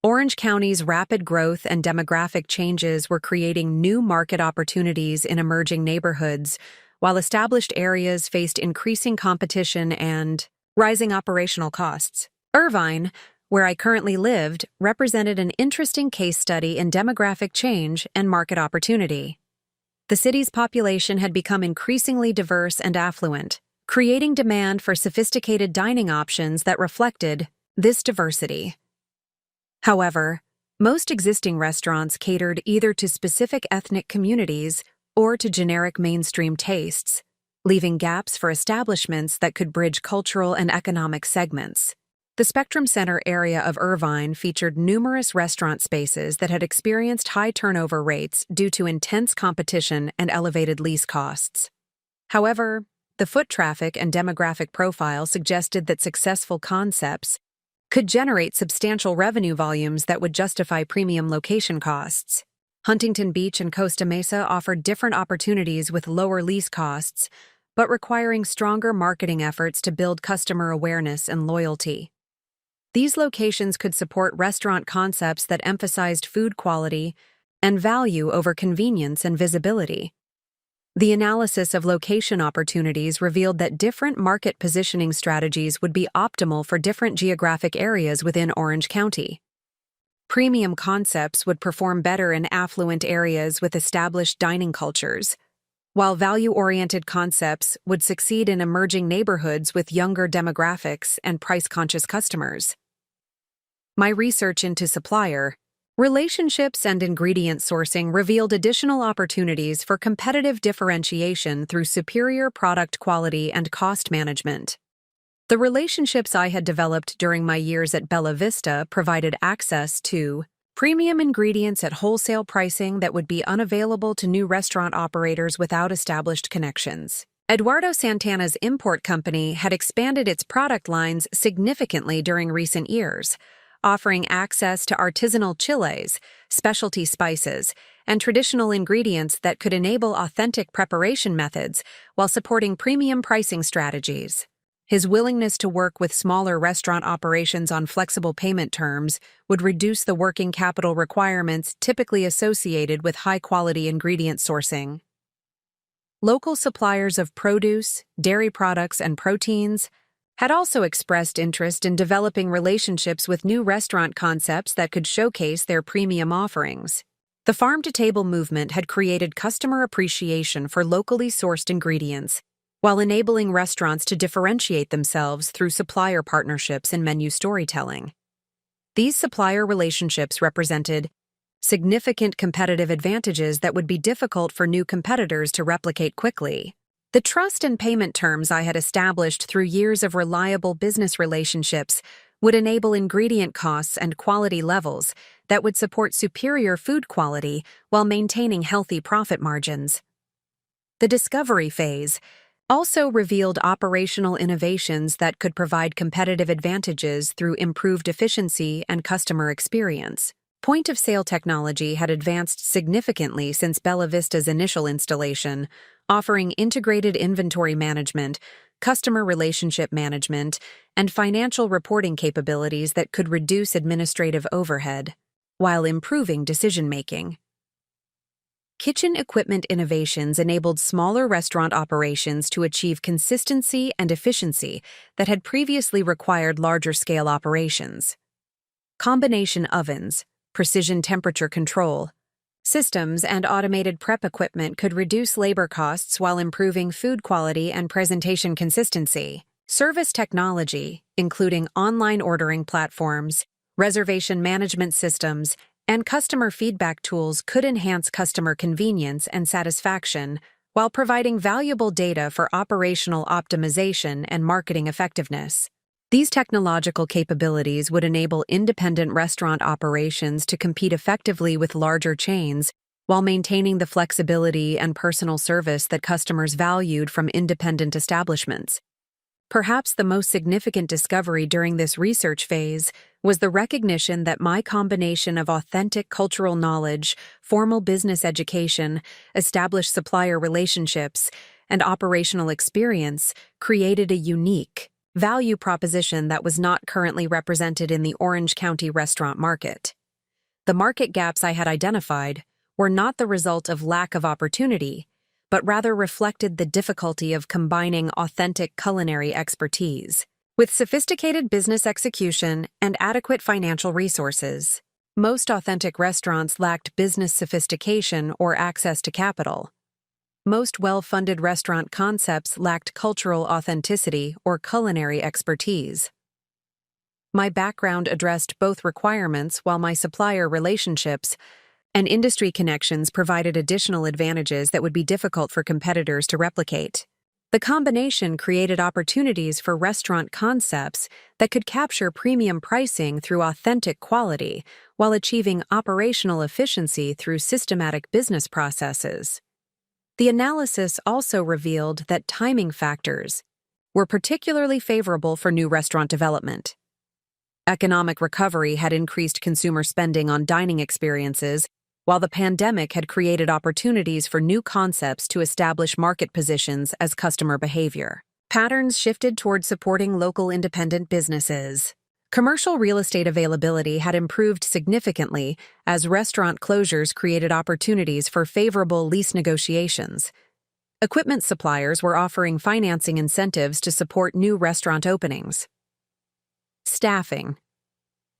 Orange County's rapid growth and demographic changes were creating new market opportunities in emerging neighborhoods, while established areas faced increasing competition and rising operational costs. Irvine, where I currently lived, represented an interesting case study in demographic change and market opportunity. The city's population had become increasingly diverse and affluent, creating demand for sophisticated dining options that reflected this diversity. However, most existing restaurants catered either to specific ethnic communities or to generic mainstream tastes, leaving gaps for establishments that could bridge cultural and economic segments. The Spectrum Center area of Irvine featured numerous restaurant spaces that had experienced high turnover rates due to intense competition and elevated lease costs. However, the foot traffic and demographic profile suggested that successful concepts could generate substantial revenue volumes that would justify premium location costs. Huntington Beach and Costa Mesa offered different opportunities with lower lease costs, but requiring stronger marketing efforts to build customer awareness and loyalty. These locations could support restaurant concepts that emphasized food quality and value over convenience and visibility. The analysis of location opportunities revealed that different market positioning strategies would be optimal for different geographic areas within Orange County. Premium concepts would perform better in affluent areas with established dining cultures, while value-oriented concepts would succeed in emerging neighborhoods with younger demographics and price-conscious customers. My research into supplier relationships and ingredient sourcing revealed additional opportunities for competitive differentiation through superior product quality and cost management. The relationships I had developed during my years at Bella Vista provided access to premium ingredients at wholesale pricing that would be unavailable to new restaurant operators without established connections. Eduardo Santana's import company had expanded its product lines significantly during recent years, offering access to artisanal chiles, specialty spices, and traditional ingredients that could enable authentic preparation methods while supporting premium pricing strategies. His willingness to work with smaller restaurant operations on flexible payment terms would reduce the working capital requirements typically associated with high-quality ingredient sourcing. Local suppliers of produce, dairy products, and proteins had also expressed interest in developing relationships with new restaurant concepts that could showcase their premium offerings. The farm-to-table movement had created customer appreciation for locally sourced ingredients, while enabling restaurants to differentiate themselves through supplier partnerships and menu storytelling. These supplier relationships represented significant competitive advantages that would be difficult for new competitors to replicate quickly. The trust and payment terms I had established through years of reliable business relationships would enable ingredient costs and quality levels that would support superior food quality while maintaining healthy profit margins. The discovery phase also revealed operational innovations that could provide competitive advantages through improved efficiency and customer experience. Point-of-sale technology had advanced significantly since Bella Vista's initial installation, offering integrated inventory management, customer relationship management, and financial reporting capabilities that could reduce administrative overhead, while improving decision-making. Kitchen equipment innovations enabled smaller restaurant operations to achieve consistency and efficiency that had previously required larger-scale operations. Combination ovens, precision temperature control systems, and automated prep equipment could reduce labor costs while improving food quality and presentation consistency. Service technology, including online ordering platforms, reservation management systems, and customer feedback tools, could enhance customer convenience and satisfaction while providing valuable data for operational optimization and marketing effectiveness. These technological capabilities would enable independent restaurant operations to compete effectively with larger chains while maintaining the flexibility and personal service that customers valued from independent establishments. Perhaps the most significant discovery during this research phase was the recognition that my combination of authentic cultural knowledge, formal business education, established supplier relationships, and operational experience created a unique value proposition that was not currently represented in the Orange County restaurant market. The market gaps I had identified were not the result of lack of opportunity, but rather reflected the difficulty of combining authentic culinary expertise with sophisticated business execution and adequate financial resources. Most authentic restaurants lacked business sophistication or access to capital. Most well-funded restaurant concepts lacked cultural authenticity or culinary expertise. My background addressed both requirements, while my supplier relationships and industry connections provided additional advantages that would be difficult for competitors to replicate. The combination created opportunities for restaurant concepts that could capture premium pricing through authentic quality while achieving operational efficiency through systematic business processes. The analysis also revealed that timing factors were particularly favorable for new restaurant development. Economic recovery had increased consumer spending on dining experiences, while the pandemic had created opportunities for new concepts to establish market positions as customer behavior. Patterns shifted toward supporting local independent businesses. Commercial real estate availability had improved significantly as restaurant closures created opportunities for favorable lease negotiations. Equipment suppliers were offering financing incentives to support new restaurant openings. Staffing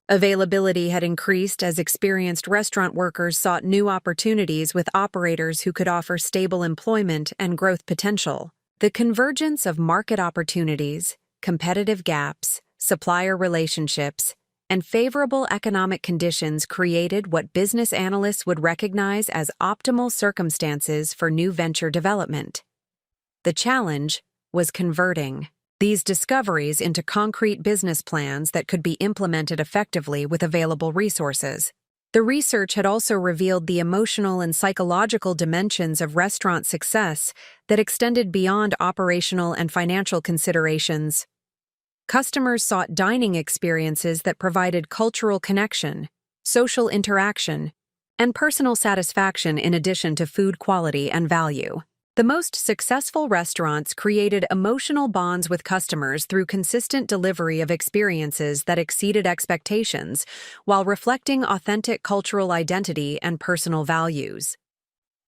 availability had increased as experienced restaurant workers sought new opportunities with operators who could offer stable employment and growth potential. The convergence of market opportunities, competitive gaps, supplier relationships, and favorable economic conditions created what business analysts would recognize as optimal circumstances for new venture development. The challenge was converting these discoveries into concrete business plans that could be implemented effectively with available resources. The research had also revealed the emotional and psychological dimensions of restaurant success that extended beyond operational and financial considerations. Customers sought dining experiences that provided cultural connection, social interaction, and personal satisfaction in addition to food quality and value. The most successful restaurants created emotional bonds with customers through consistent delivery of experiences that exceeded expectations, while reflecting authentic cultural identity and personal values.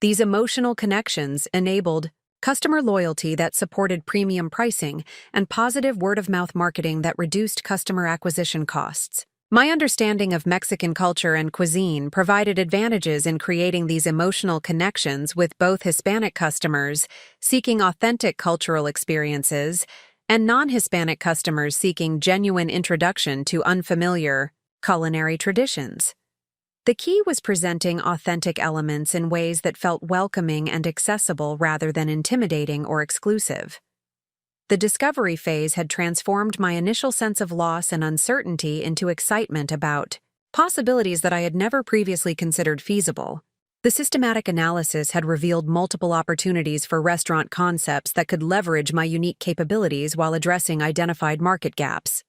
These emotional connections enabled customer loyalty that supported premium pricing and positive word-of-mouth marketing that reduced customer acquisition costs. My understanding of Mexican culture and cuisine provided advantages in creating these emotional connections with both Hispanic customers seeking authentic cultural experiences and non-Hispanic customers seeking genuine introduction to unfamiliar culinary traditions. The key was presenting authentic elements in ways that felt welcoming and accessible rather than intimidating or exclusive. The discovery phase had transformed my initial sense of loss and uncertainty into excitement about possibilities that I had never previously considered feasible. The systematic analysis had revealed multiple opportunities for restaurant concepts that could leverage my unique capabilities while addressing identified market gaps.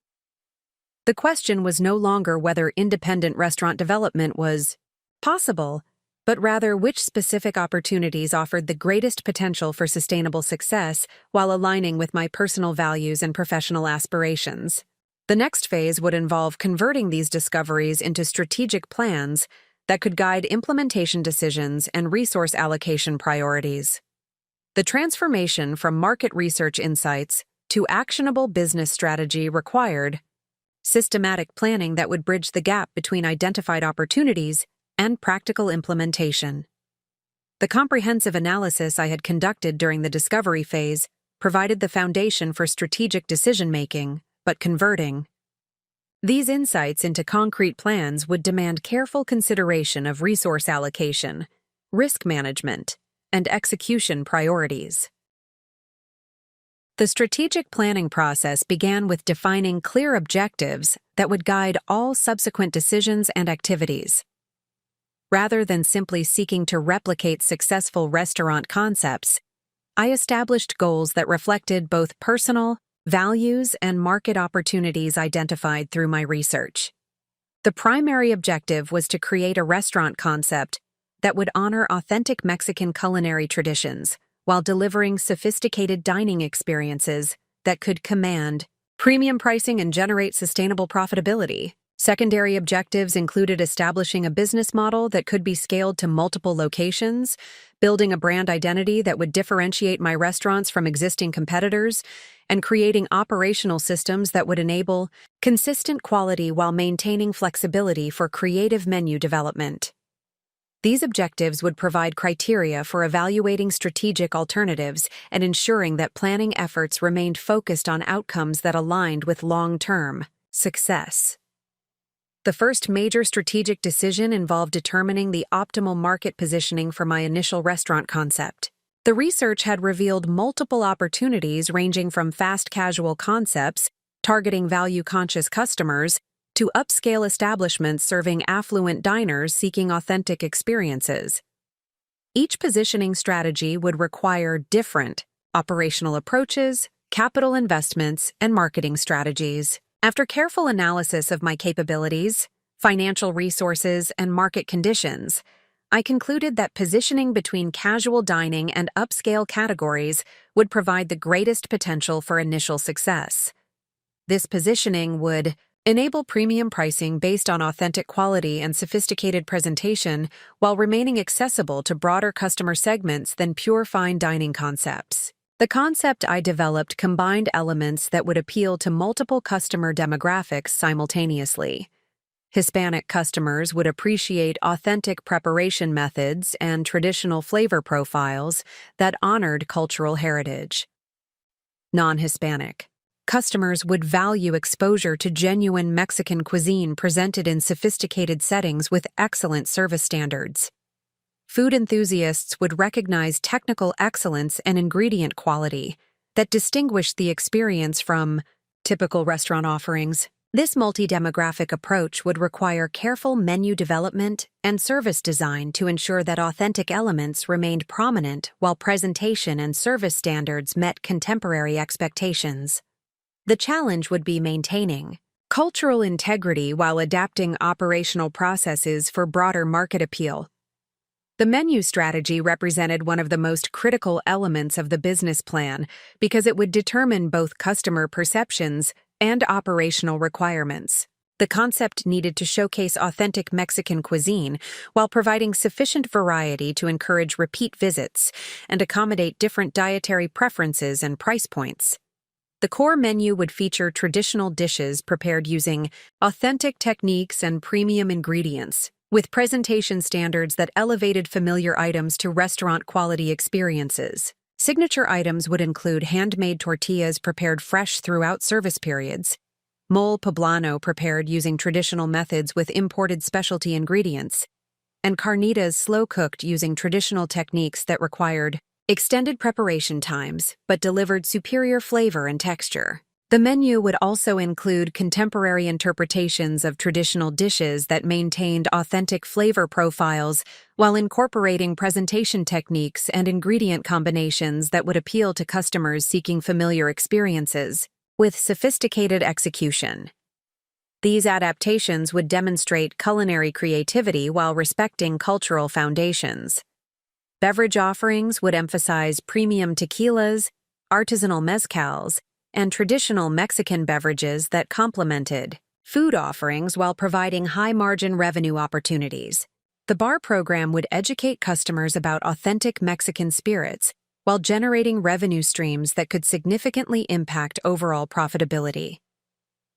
The question was no longer whether independent restaurant development was possible, but rather which specific opportunities offered the greatest potential for sustainable success while aligning with my personal values and professional aspirations. The next phase would involve converting these discoveries into strategic plans that could guide implementation decisions and resource allocation priorities. The transformation from market research insights to actionable business strategy required systematic planning that would bridge the gap between identified opportunities and practical implementation. The comprehensive analysis I had conducted during the discovery phase provided the foundation for strategic decision-making, but converting these insights into concrete plans would demand careful consideration of resource allocation, risk management, and execution priorities. The strategic planning process began with defining clear objectives that would guide all subsequent decisions and activities. Rather than simply seeking to replicate successful restaurant concepts, I established goals that reflected both personal values and market opportunities identified through my research. The primary objective was to create a restaurant concept that would honor authentic Mexican culinary traditions while delivering sophisticated dining experiences that could command premium pricing and generate sustainable profitability. Secondary objectives included establishing a business model that could be scaled to multiple locations, building a brand identity that would differentiate my restaurants from existing competitors, and creating operational systems that would enable consistent quality while maintaining flexibility for creative menu development. These objectives would provide criteria for evaluating strategic alternatives and ensuring that planning efforts remained focused on outcomes that aligned with long-term success. The first major strategic decision involved determining the optimal market positioning for my initial restaurant concept. The research had revealed multiple opportunities ranging from fast casual concepts, targeting value-conscious customers, to upscale establishments serving affluent diners seeking authentic experiences. Each positioning strategy would require different operational approaches, capital investments, and marketing strategies. After careful analysis of my capabilities, financial resources, and market conditions, I concluded that positioning between casual dining and upscale categories would provide the greatest potential for initial success. This positioning would enable premium pricing based on authentic quality and sophisticated presentation while remaining accessible to broader customer segments than pure fine dining concepts. The concept I developed combined elements that would appeal to multiple customer demographics simultaneously. Hispanic customers would appreciate authentic preparation methods and traditional flavor profiles that honored cultural heritage. Non-Hispanic customers would value exposure to genuine Mexican cuisine presented in sophisticated settings with excellent service standards. Food enthusiasts would recognize technical excellence and ingredient quality that distinguished the experience from typical restaurant offerings. This multi-demographic approach would require careful menu development and service design to ensure that authentic elements remained prominent while presentation and service standards met contemporary expectations. The challenge would be maintaining cultural integrity while adapting operational processes for broader market appeal. The menu strategy represented one of the most critical elements of the business plan because it would determine both customer perceptions and operational requirements. The concept needed to showcase authentic Mexican cuisine while providing sufficient variety to encourage repeat visits and accommodate different dietary preferences and price points. The core menu would feature traditional dishes prepared using authentic techniques and premium ingredients, with presentation standards that elevated familiar items to restaurant-quality experiences. Signature items would include handmade tortillas prepared fresh throughout service periods, mole poblano prepared using traditional methods with imported specialty ingredients, and carnitas slow-cooked using traditional techniques that required extended preparation times but delivered superior flavor and texture. The menu would also include contemporary interpretations of traditional dishes that maintained authentic flavor profiles while incorporating presentation techniques and ingredient combinations that would appeal to customers seeking familiar experiences, with sophisticated execution. These adaptations would demonstrate culinary creativity while respecting cultural foundations. Beverage offerings would emphasize premium tequilas, artisanal mezcals, and traditional Mexican beverages that complemented food offerings while providing high-margin revenue opportunities. The bar program would educate customers about authentic Mexican spirits while generating revenue streams that could significantly impact overall profitability.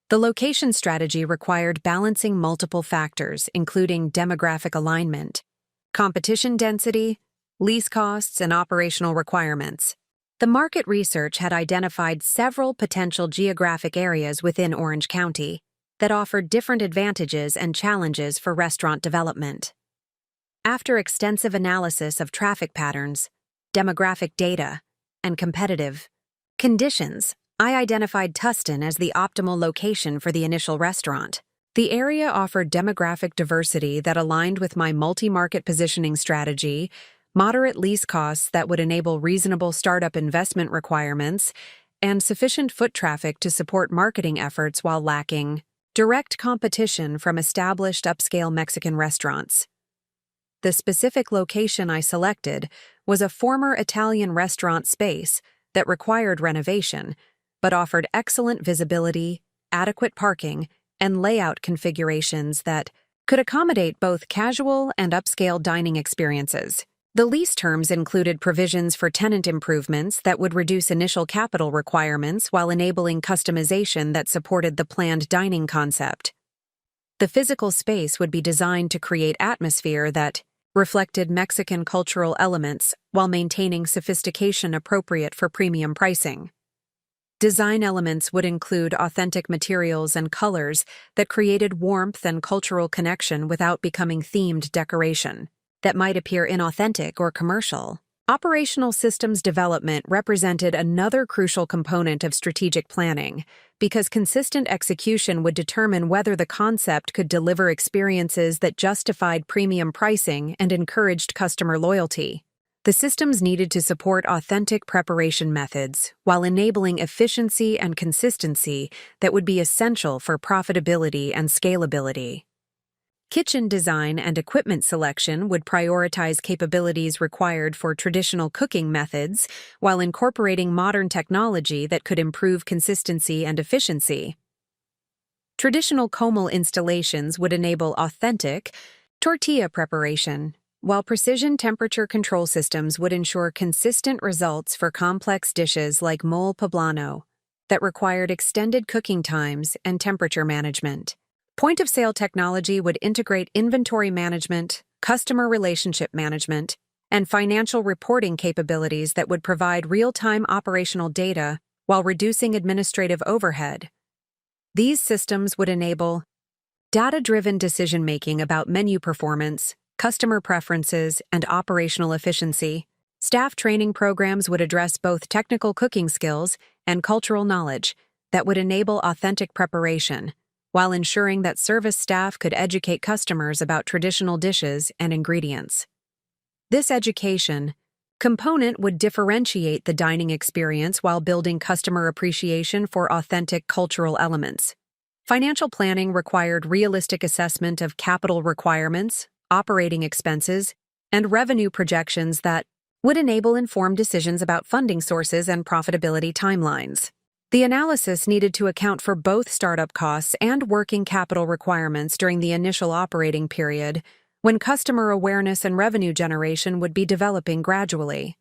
The location strategy required balancing multiple factors, including demographic alignment, competition density, lease costs, and operational requirements. The market research had identified several potential geographic areas within Orange County that offered different advantages and challenges for restaurant development. After extensive analysis of traffic patterns, demographic data, and competitive conditions, I identified Tustin as the optimal location for the initial restaurant. The area offered demographic diversity that aligned with my multi-market positioning strategy, moderate lease costs that would enable reasonable startup investment requirements, and sufficient foot traffic to support marketing efforts while lacking direct competition from established upscale Mexican restaurants. The specific location I selected was a former Italian restaurant space that required renovation, but offered excellent visibility, adequate parking, and layout configurations that could accommodate both casual and upscale dining experiences. The lease terms included provisions for tenant improvements that would reduce initial capital requirements while enabling customization that supported the planned dining concept. The physical space would be designed to create atmosphere that reflected Mexican cultural elements while maintaining sophistication appropriate for premium pricing. Design elements would include authentic materials and colors that created warmth and cultural connection without becoming themed decoration that might appear inauthentic or commercial. Operational systems development represented another crucial component of strategic planning, because consistent execution would determine whether the concept could deliver experiences that justified premium pricing and encouraged customer loyalty. The systems needed to support authentic preparation methods while enabling efficiency and consistency that would be essential for profitability and scalability. Kitchen design and equipment selection would prioritize capabilities required for traditional cooking methods while incorporating modern technology that could improve consistency and efficiency. Traditional comal installations would enable authentic tortilla preparation, while precision temperature control systems would ensure consistent results for complex dishes like mole poblano that required extended cooking times and temperature management. Point-of-sale technology would integrate inventory management, customer relationship management, and financial reporting capabilities that would provide real-time operational data while reducing administrative overhead. These systems would enable data-driven decision-making about menu performance, customer preferences, and operational efficiency. Staff training programs would address both technical cooking skills and cultural knowledge that would enable authentic preparation, while ensuring that service staff could educate customers about traditional dishes and ingredients. This education component would differentiate the dining experience while building customer appreciation for authentic cultural elements. Financial planning required realistic assessment of capital requirements, operating expenses, and revenue projections that would enable informed decisions about funding sources and profitability timelines. The analysis needed to account for both startup costs and working capital requirements during the initial operating period, when customer awareness and revenue generation would be developing gradually.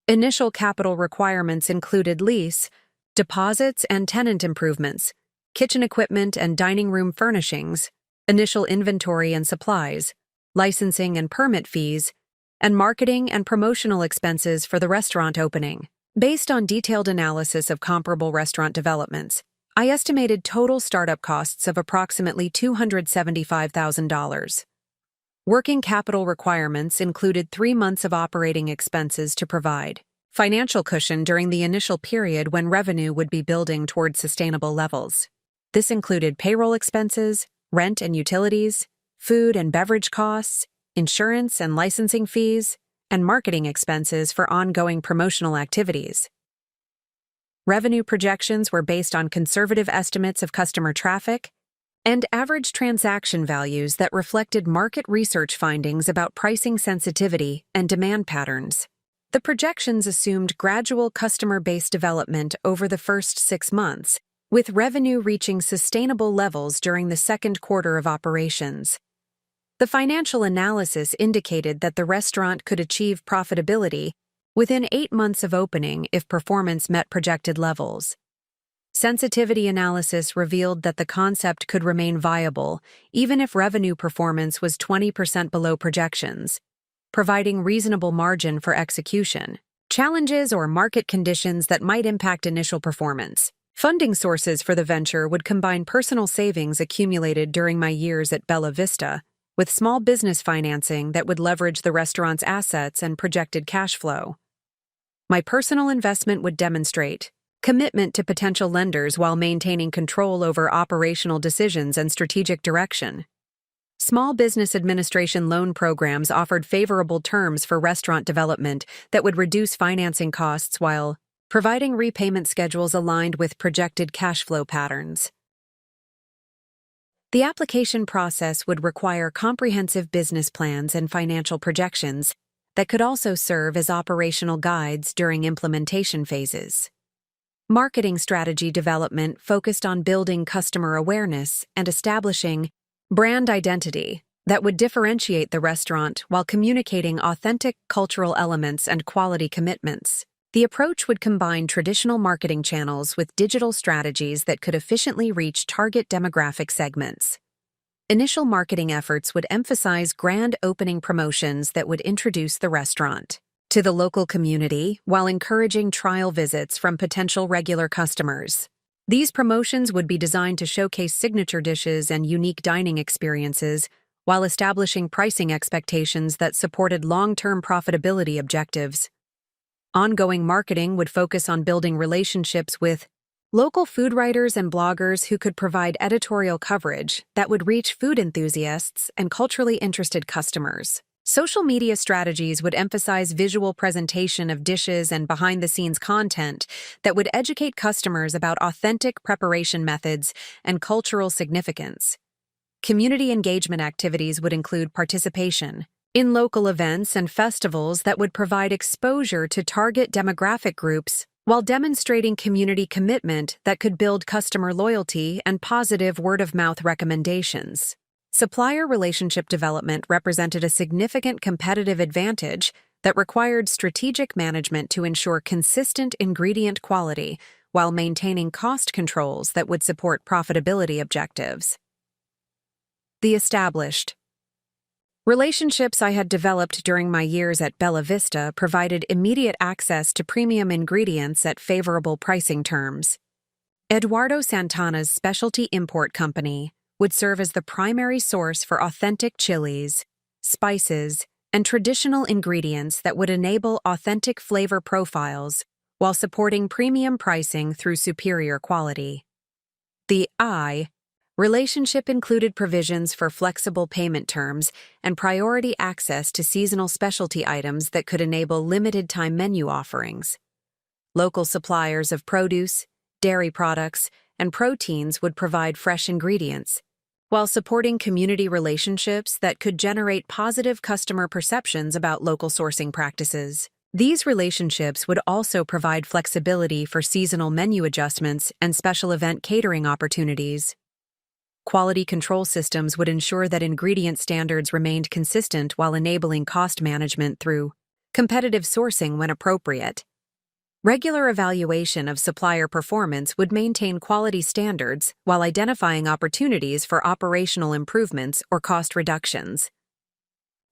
Initial capital requirements included lease, deposits and tenant improvements, kitchen equipment and dining room furnishings, initial inventory and supplies, licensing and permit fees, and marketing and promotional expenses for the restaurant opening. Based on detailed analysis of comparable restaurant developments, I estimated total startup costs of approximately $275,000. Working capital requirements included 3 months of operating expenses to provide financial cushion during the initial period when revenue would be building toward sustainable levels. This included payroll expenses, rent and utilities, food and beverage costs, insurance and licensing fees, and marketing expenses for ongoing promotional activities. Revenue projections were based on conservative estimates of customer traffic and average transaction values that reflected market research findings about pricing sensitivity and demand patterns. The projections assumed gradual customer base development over the first 6 months, with revenue reaching sustainable levels during the second quarter of operations. The financial analysis indicated that the restaurant could achieve profitability within 8 months of opening if performance met projected levels. Sensitivity analysis revealed that the concept could remain viable even if revenue performance was 20% below projections, providing reasonable margin for execution. Challenges or market conditions that might impact initial performance. Funding sources for the venture would combine personal savings accumulated during my years at Bella Vista with small business financing that would leverage the restaurant's assets and projected cash flow. My personal investment would demonstrate commitment to potential lenders while maintaining control over operational decisions and strategic direction. Small Business Administration loan programs offered favorable terms for restaurant development that would reduce financing costs while providing repayment schedules aligned with projected cash flow patterns. The application process would require comprehensive business plans and financial projections that could also serve as operational guides during implementation phases. Marketing strategy development focused on building customer awareness and establishing brand identity that would differentiate the restaurant while communicating authentic cultural elements and quality commitments. The approach would combine traditional marketing channels with digital strategies that could efficiently reach target demographic segments. Initial marketing efforts would emphasize grand opening promotions that would introduce the restaurant to the local community while encouraging trial visits from potential regular customers. These promotions would be designed to showcase signature dishes and unique dining experiences while establishing pricing expectations that supported long-term profitability objectives. Ongoing marketing would focus on building relationships with local food writers and bloggers who could provide editorial coverage that would reach food enthusiasts and culturally interested customers. Social media strategies would emphasize visual presentation of dishes and behind-the-scenes content that would educate customers about authentic preparation methods and cultural significance. Community engagement activities would include participation in local events and festivals that would provide exposure to target demographic groups while demonstrating community commitment that could build customer loyalty and positive word-of-mouth recommendations. Supplier relationship development represented a significant competitive advantage that required strategic management to ensure consistent ingredient quality while maintaining cost controls that would support profitability objectives. The established relationships I had developed during my years at Bella Vista provided immediate access to premium ingredients at favorable pricing terms. Eduardo Santana's specialty import company would serve as the primary source for authentic chilies, spices, and traditional ingredients that would enable authentic flavor profiles while supporting premium pricing through superior quality. The relationship included provisions for flexible payment terms and priority access to seasonal specialty items that could enable limited-time menu offerings. Local suppliers of produce, dairy products, and proteins would provide fresh ingredients, while supporting community relationships that could generate positive customer perceptions about local sourcing practices. These relationships would also provide flexibility for seasonal menu adjustments and special event catering opportunities. Quality control systems would ensure that ingredient standards remained consistent while enabling cost management through competitive sourcing when appropriate. Regular evaluation of supplier performance would maintain quality standards while identifying opportunities for operational improvements or cost reductions.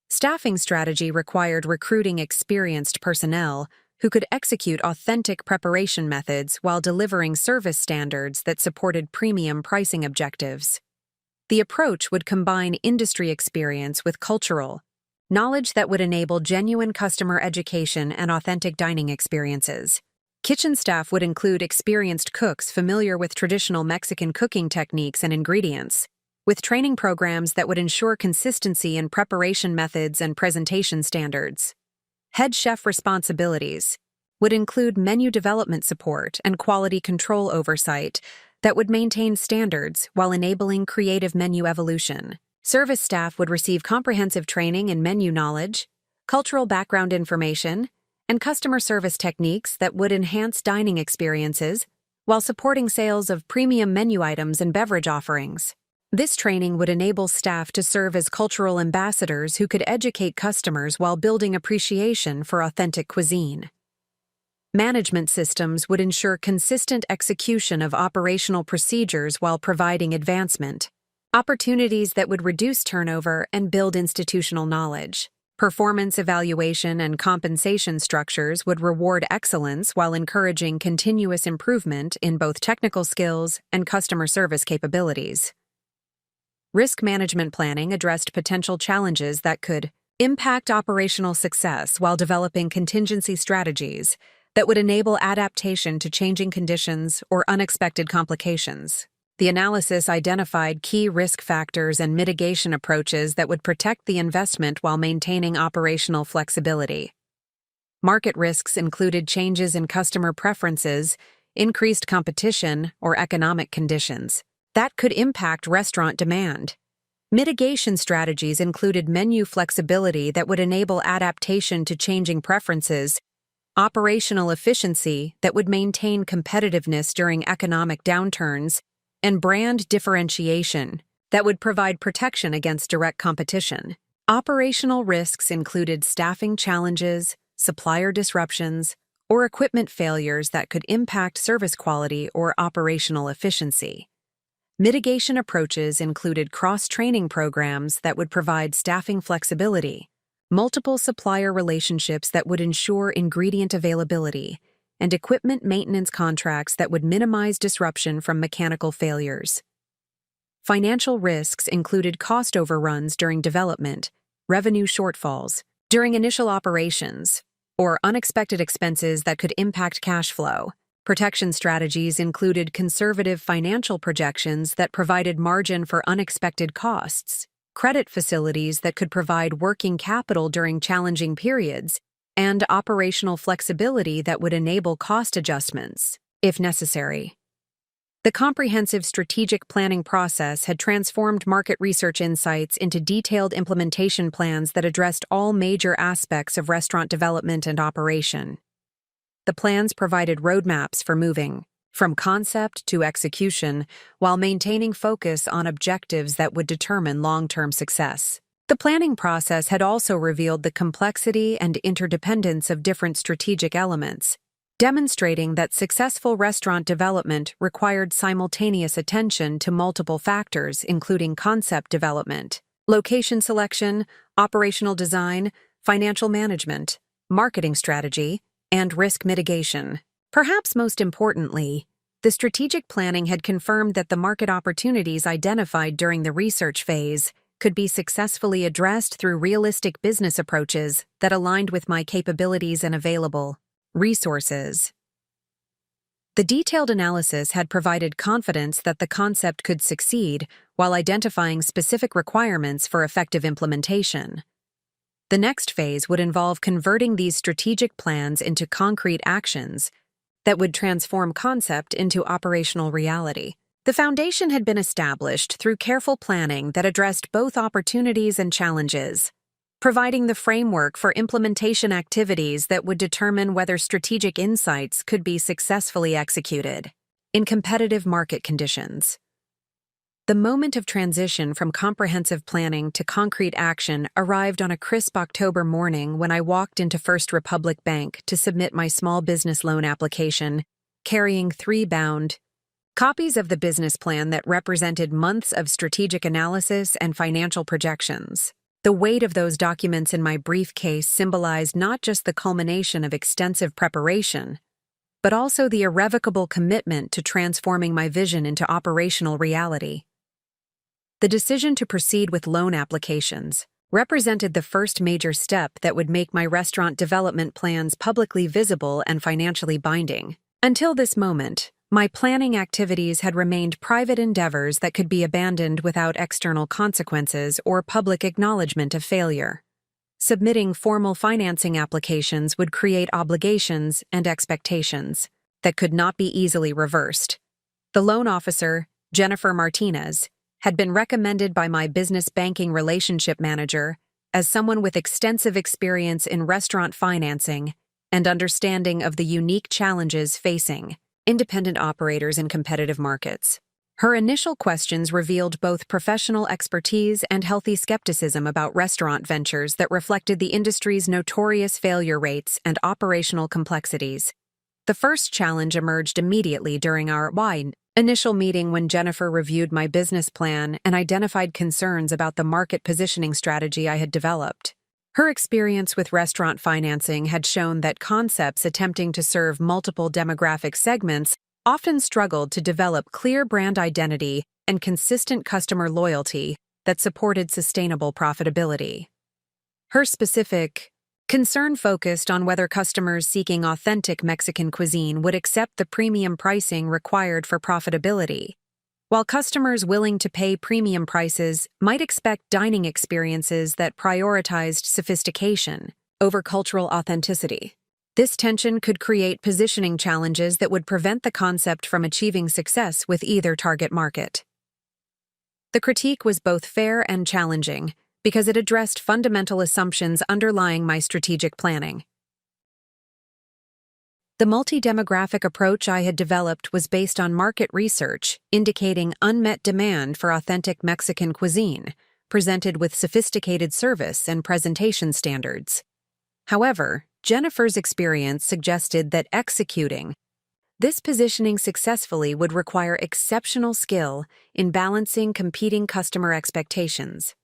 Staffing strategy required recruiting experienced personnel who could execute authentic preparation methods while delivering service standards that supported premium pricing objectives. The approach would combine industry experience with cultural knowledge that would enable genuine customer education and authentic dining experiences. Kitchen staff would include experienced cooks familiar with traditional Mexican cooking techniques and ingredients, with training programs that would ensure consistency in preparation methods and presentation standards. Head chef responsibilities would include menu development support and quality control oversight that would maintain standards while enabling creative menu evolution. Service staff would receive comprehensive training in menu knowledge, cultural background information, and customer service techniques that would enhance dining experiences while supporting sales of premium menu items and beverage offerings. This training would enable staff to serve as cultural ambassadors who could educate customers while building appreciation for authentic cuisine. Management systems would ensure consistent execution of operational procedures while providing advancement opportunities that would reduce turnover and build institutional knowledge. Performance evaluation and compensation structures would reward excellence while encouraging continuous improvement in both technical skills and customer service capabilities. Risk management planning addressed potential challenges that could impact operational success while developing contingency strategies that would enable adaptation to changing conditions or unexpected complications. The analysis identified key risk factors and mitigation approaches that would protect the investment while maintaining operational flexibility. Market risks included changes in customer preferences, increased competition, or economic conditions that could impact restaurant demand. Mitigation strategies included menu flexibility that would enable adaptation to changing preferences, operational efficiency that would maintain competitiveness during economic downturns, and brand differentiation that would provide protection against direct competition. Operational risks included staffing challenges, supplier disruptions, or equipment failures that could impact service quality or operational efficiency. Mitigation approaches included cross-training programs that would provide staffing flexibility, multiple supplier relationships that would ensure ingredient availability, and equipment maintenance contracts that would minimize disruption from mechanical failures. Financial risks included cost overruns during development, revenue shortfalls during initial operations, or unexpected expenses that could impact cash flow. Protection strategies included conservative financial projections that provided margin for unexpected costs, credit facilities that could provide working capital during challenging periods, and operational flexibility that would enable cost adjustments, if necessary. The comprehensive strategic planning process had transformed market research insights into detailed implementation plans that addressed all major aspects of restaurant development and operation. The plans provided roadmaps for moving from concept to execution while maintaining focus on objectives that would determine long-term success. The planning process had also revealed the complexity and interdependence of different strategic elements, demonstrating that successful restaurant development required simultaneous attention to multiple factors, including concept development, location selection, operational design, financial management, marketing strategy, and risk mitigation. Perhaps most importantly, the strategic planning had confirmed that the market opportunities identified during the research phase could be successfully addressed through realistic business approaches that aligned with my capabilities and available resources. The detailed analysis had provided confidence that the concept could succeed while identifying specific requirements for effective implementation. The next phase would involve converting these strategic plans into concrete actions that would transform concept into operational reality. The foundation had been established through careful planning that addressed both opportunities and challenges, providing the framework for implementation activities that would determine whether strategic insights could be successfully executed in competitive market conditions. The moment of transition from comprehensive planning to concrete action arrived on a crisp October morning when I walked into First Republic Bank to submit my small business loan application, carrying 3 bound copies of the business plan that represented months of strategic analysis and financial projections. The weight of those documents in my briefcase symbolized not just the culmination of extensive preparation, but also the irrevocable commitment to transforming my vision into operational reality. The decision to proceed with loan applications represented the first major step that would make my restaurant development plans publicly visible and financially binding. Until this moment, my planning activities had remained private endeavors that could be abandoned without external consequences or public acknowledgement of failure. Submitting formal financing applications would create obligations and expectations that could not be easily reversed. The loan officer, Jennifer Martinez, had been recommended by my business banking relationship manager as someone with extensive experience in restaurant financing and understanding of the unique challenges facing independent operators in competitive markets. Her initial questions revealed both professional expertise and healthy skepticism about restaurant ventures that reflected the industry's notorious failure rates and operational complexities. The first challenge emerged immediately during our initial meeting when Jennifer reviewed my business plan and identified concerns about the market positioning strategy I had developed. Her experience with restaurant financing had shown that concepts attempting to serve multiple demographic segments often struggled to develop clear brand identity and consistent customer loyalty that supported sustainable profitability. Her specific concern focused on whether customers seeking authentic Mexican cuisine would accept the premium pricing required for profitability, while customers willing to pay premium prices might expect dining experiences that prioritized sophistication over cultural authenticity. This tension could create positioning challenges that would prevent the concept from achieving success with either target market. The critique was both fair and challenging because it addressed fundamental assumptions underlying my strategic planning. The multi-demographic approach I had developed was based on market research indicating unmet demand for authentic Mexican cuisine, presented with sophisticated service and presentation standards. However, Jennifer's experience suggested that executing this positioning successfully would require exceptional skill in balancing competing customer expectations.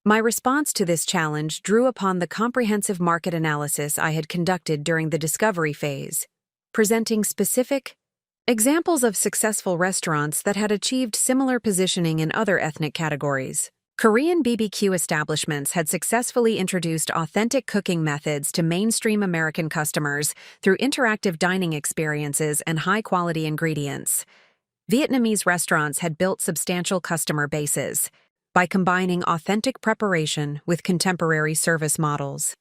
My response to this challenge drew upon the comprehensive market analysis I had conducted during the discovery phase, presenting specific examples of successful restaurants that had achieved similar positioning in other ethnic categories. Korean BBQ establishments had successfully introduced authentic cooking methods to mainstream American customers through interactive dining experiences and high-quality ingredients. Vietnamese restaurants had built substantial customer bases by combining authentic preparation with contemporary service models.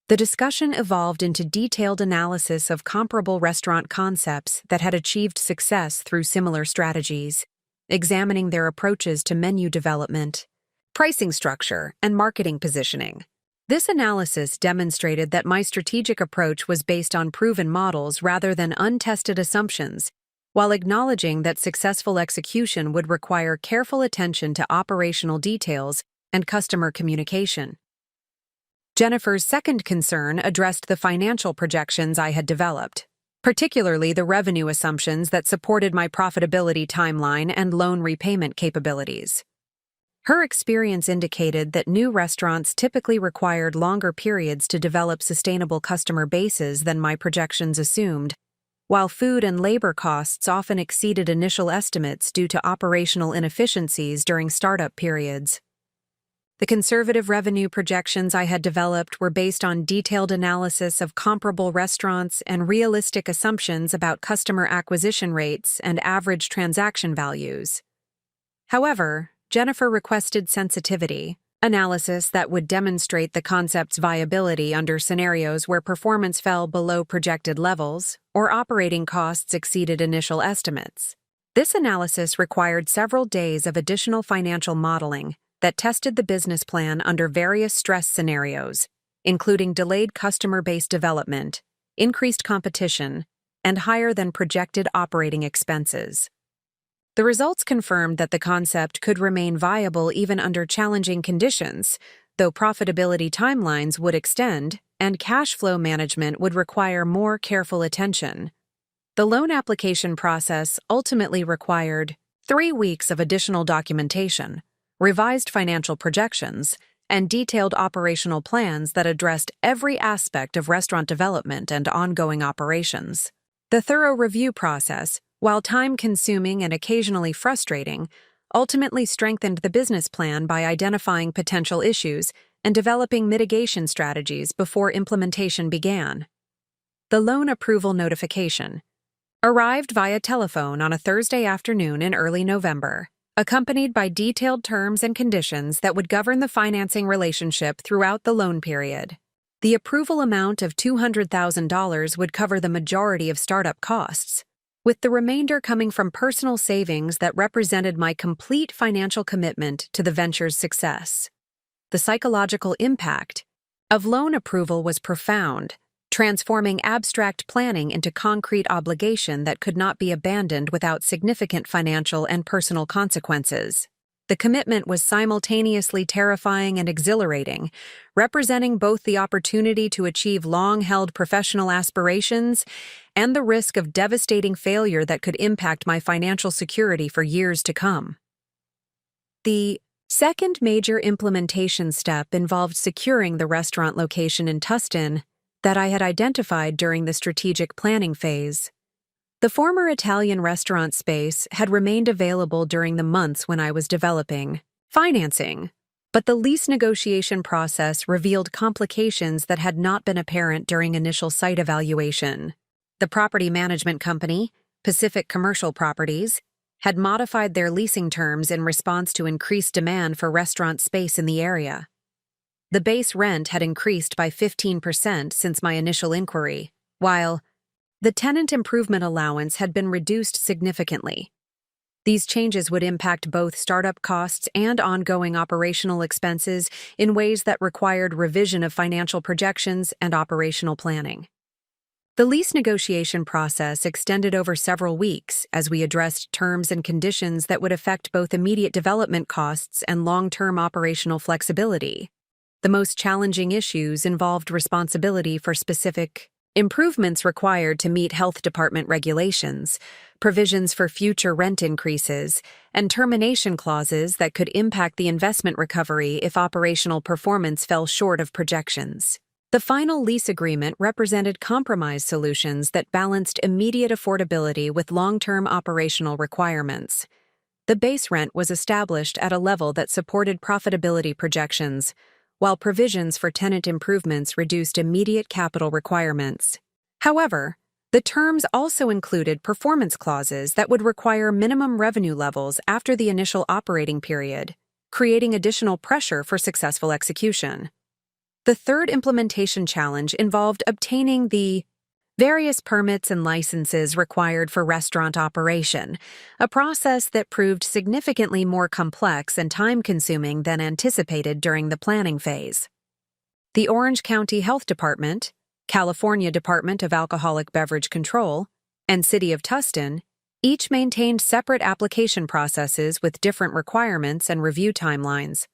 The discussion evolved into detailed analysis of comparable restaurant concepts that had achieved success through similar strategies, examining their approaches to menu development, pricing structure, and marketing positioning. This analysis demonstrated that my strategic approach was based on proven models rather than untested assumptions, while acknowledging that successful execution would require careful attention to operational details and customer communication. Jennifer's second concern addressed the financial projections I had developed, particularly the revenue assumptions that supported my profitability timeline and loan repayment capabilities. Her experience indicated that new restaurants typically required longer periods to develop sustainable customer bases than my projections assumed, while food and labor costs often exceeded initial estimates due to operational inefficiencies during startup periods. The conservative revenue projections I had developed were based on detailed analysis of comparable restaurants and realistic assumptions about customer acquisition rates and average transaction values. However, Jennifer requested sensitivity analysis that would demonstrate the concept's viability under scenarios where performance fell below projected levels or operating costs exceeded initial estimates. This analysis required several days of additional financial modeling that tested the business plan under various stress scenarios, including delayed customer base development, increased competition, and higher than projected operating expenses. The results confirmed that the concept could remain viable even under challenging conditions, though profitability timelines would extend and cash flow management would require more careful attention. The loan application process ultimately required 3 weeks of additional documentation, revised financial projections, and detailed operational plans that addressed every aspect of restaurant development and ongoing operations. The thorough review process, while time-consuming and occasionally frustrating, ultimately strengthened the business plan by identifying potential issues and developing mitigation strategies before implementation began. The loan approval notification arrived via telephone on a Thursday afternoon in early November, accompanied by detailed terms and conditions that would govern the financing relationship throughout the loan period. The approval amount of $200,000 would cover the majority of startup costs, with the remainder coming from personal savings that represented my complete financial commitment to the venture's success. The psychological impact of loan approval was profound, transforming abstract planning into concrete obligation that could not be abandoned without significant financial and personal consequences. The commitment was simultaneously terrifying and exhilarating, representing both the opportunity to achieve long-held professional aspirations and the risk of devastating failure that could impact my financial security for years to come. The second major implementation step involved securing the restaurant location in Tustin that I had identified during the strategic planning phase. The former Italian restaurant space had remained available during the months when I was developing financing, but the lease negotiation process revealed complications that had not been apparent during initial site evaluation. The property management company, Pacific Commercial Properties, had modified their leasing terms in response to increased demand for restaurant space in the area. The base rent had increased by 15% since my initial inquiry, while the tenant improvement allowance had been reduced significantly. These changes would impact both startup costs and ongoing operational expenses in ways that required revision of financial projections and operational planning. The lease negotiation process extended over several weeks as we addressed terms and conditions that would affect both immediate development costs and long-term operational flexibility. The most challenging issues involved responsibility for specific improvements required to meet health department regulations, provisions for future rent increases, and termination clauses that could impact the investment recovery if operational performance fell short of projections. The final lease agreement represented compromise solutions that balanced immediate affordability with long-term operational requirements. The base rent was established at a level that supported profitability projections, while provisions for tenant improvements reduced immediate capital requirements. However, the terms also included performance clauses that would require minimum revenue levels after the initial operating period, creating additional pressure for successful execution. The third implementation challenge involved obtaining the various permits and licenses required for restaurant operation, a process that proved significantly more complex and time-consuming than anticipated during the planning phase. The Orange County Health Department, California Department of Alcoholic Beverage Control, and City of Tustin each maintained separate application processes with different requirements and review timelines.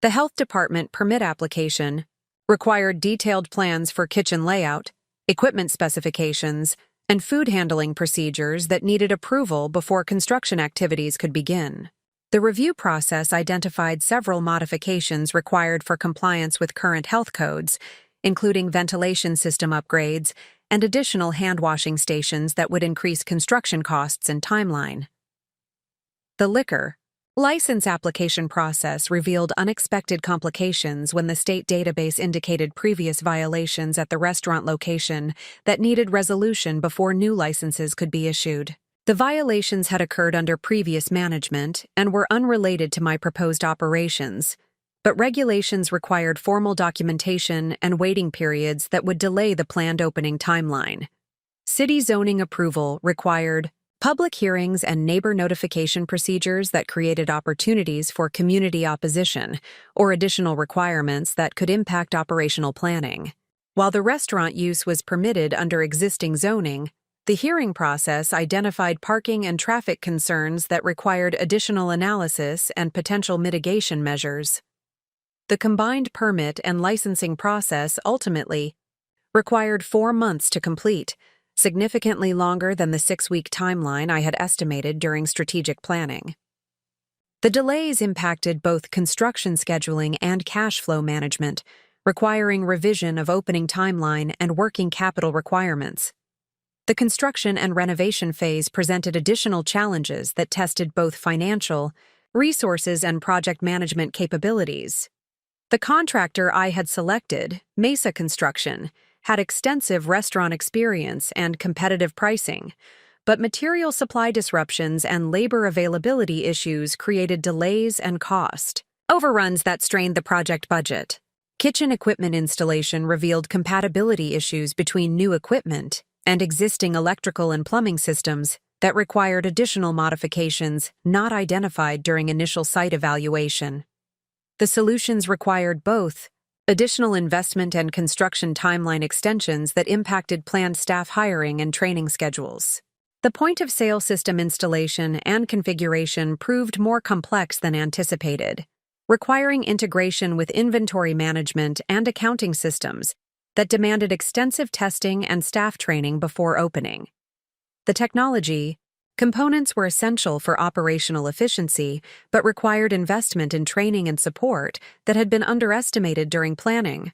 The Health Department permit application required detailed plans for kitchen layout, equipment specifications, and food handling procedures that needed approval before construction activities could begin. The review process identified several modifications required for compliance with current health codes, including ventilation system upgrades and additional hand-washing stations that would increase construction costs and timeline. The liquor license application process revealed unexpected complications when the state database indicated previous violations at the restaurant location that needed resolution before new licenses could be issued. The violations had occurred under previous management and were unrelated to my proposed operations, but regulations required formal documentation and waiting periods that would delay the planned opening timeline. City zoning approval required public hearings and neighbor notification procedures that created opportunities for community opposition or additional requirements that could impact operational planning. While the restaurant use was permitted under existing zoning, the hearing process identified parking and traffic concerns that required additional analysis and potential mitigation measures. The combined permit and licensing process ultimately required 4 months to complete, significantly longer than the 6-week timeline I had estimated during strategic planning. The delays impacted both construction scheduling and cash flow management, requiring revision of opening timeline and working capital requirements. The construction and renovation phase presented additional challenges that tested both financial, resources, and project management capabilities. The contractor I had selected, Mesa Construction, had extensive restaurant experience and competitive pricing, but material supply disruptions and labor availability issues created delays and cost overruns that strained the project budget. Kitchen equipment installation revealed compatibility issues between new equipment and existing electrical and plumbing systems that required additional modifications not identified during initial site evaluation. The solutions required both additional investment and construction timeline extensions that impacted planned staff hiring and training schedules. The point-of-sale system installation and configuration proved more complex than anticipated, requiring integration with inventory management and accounting systems that demanded extensive testing and staff training before opening. The technology components were essential for operational efficiency, but required investment in training and support that had been underestimated during planning.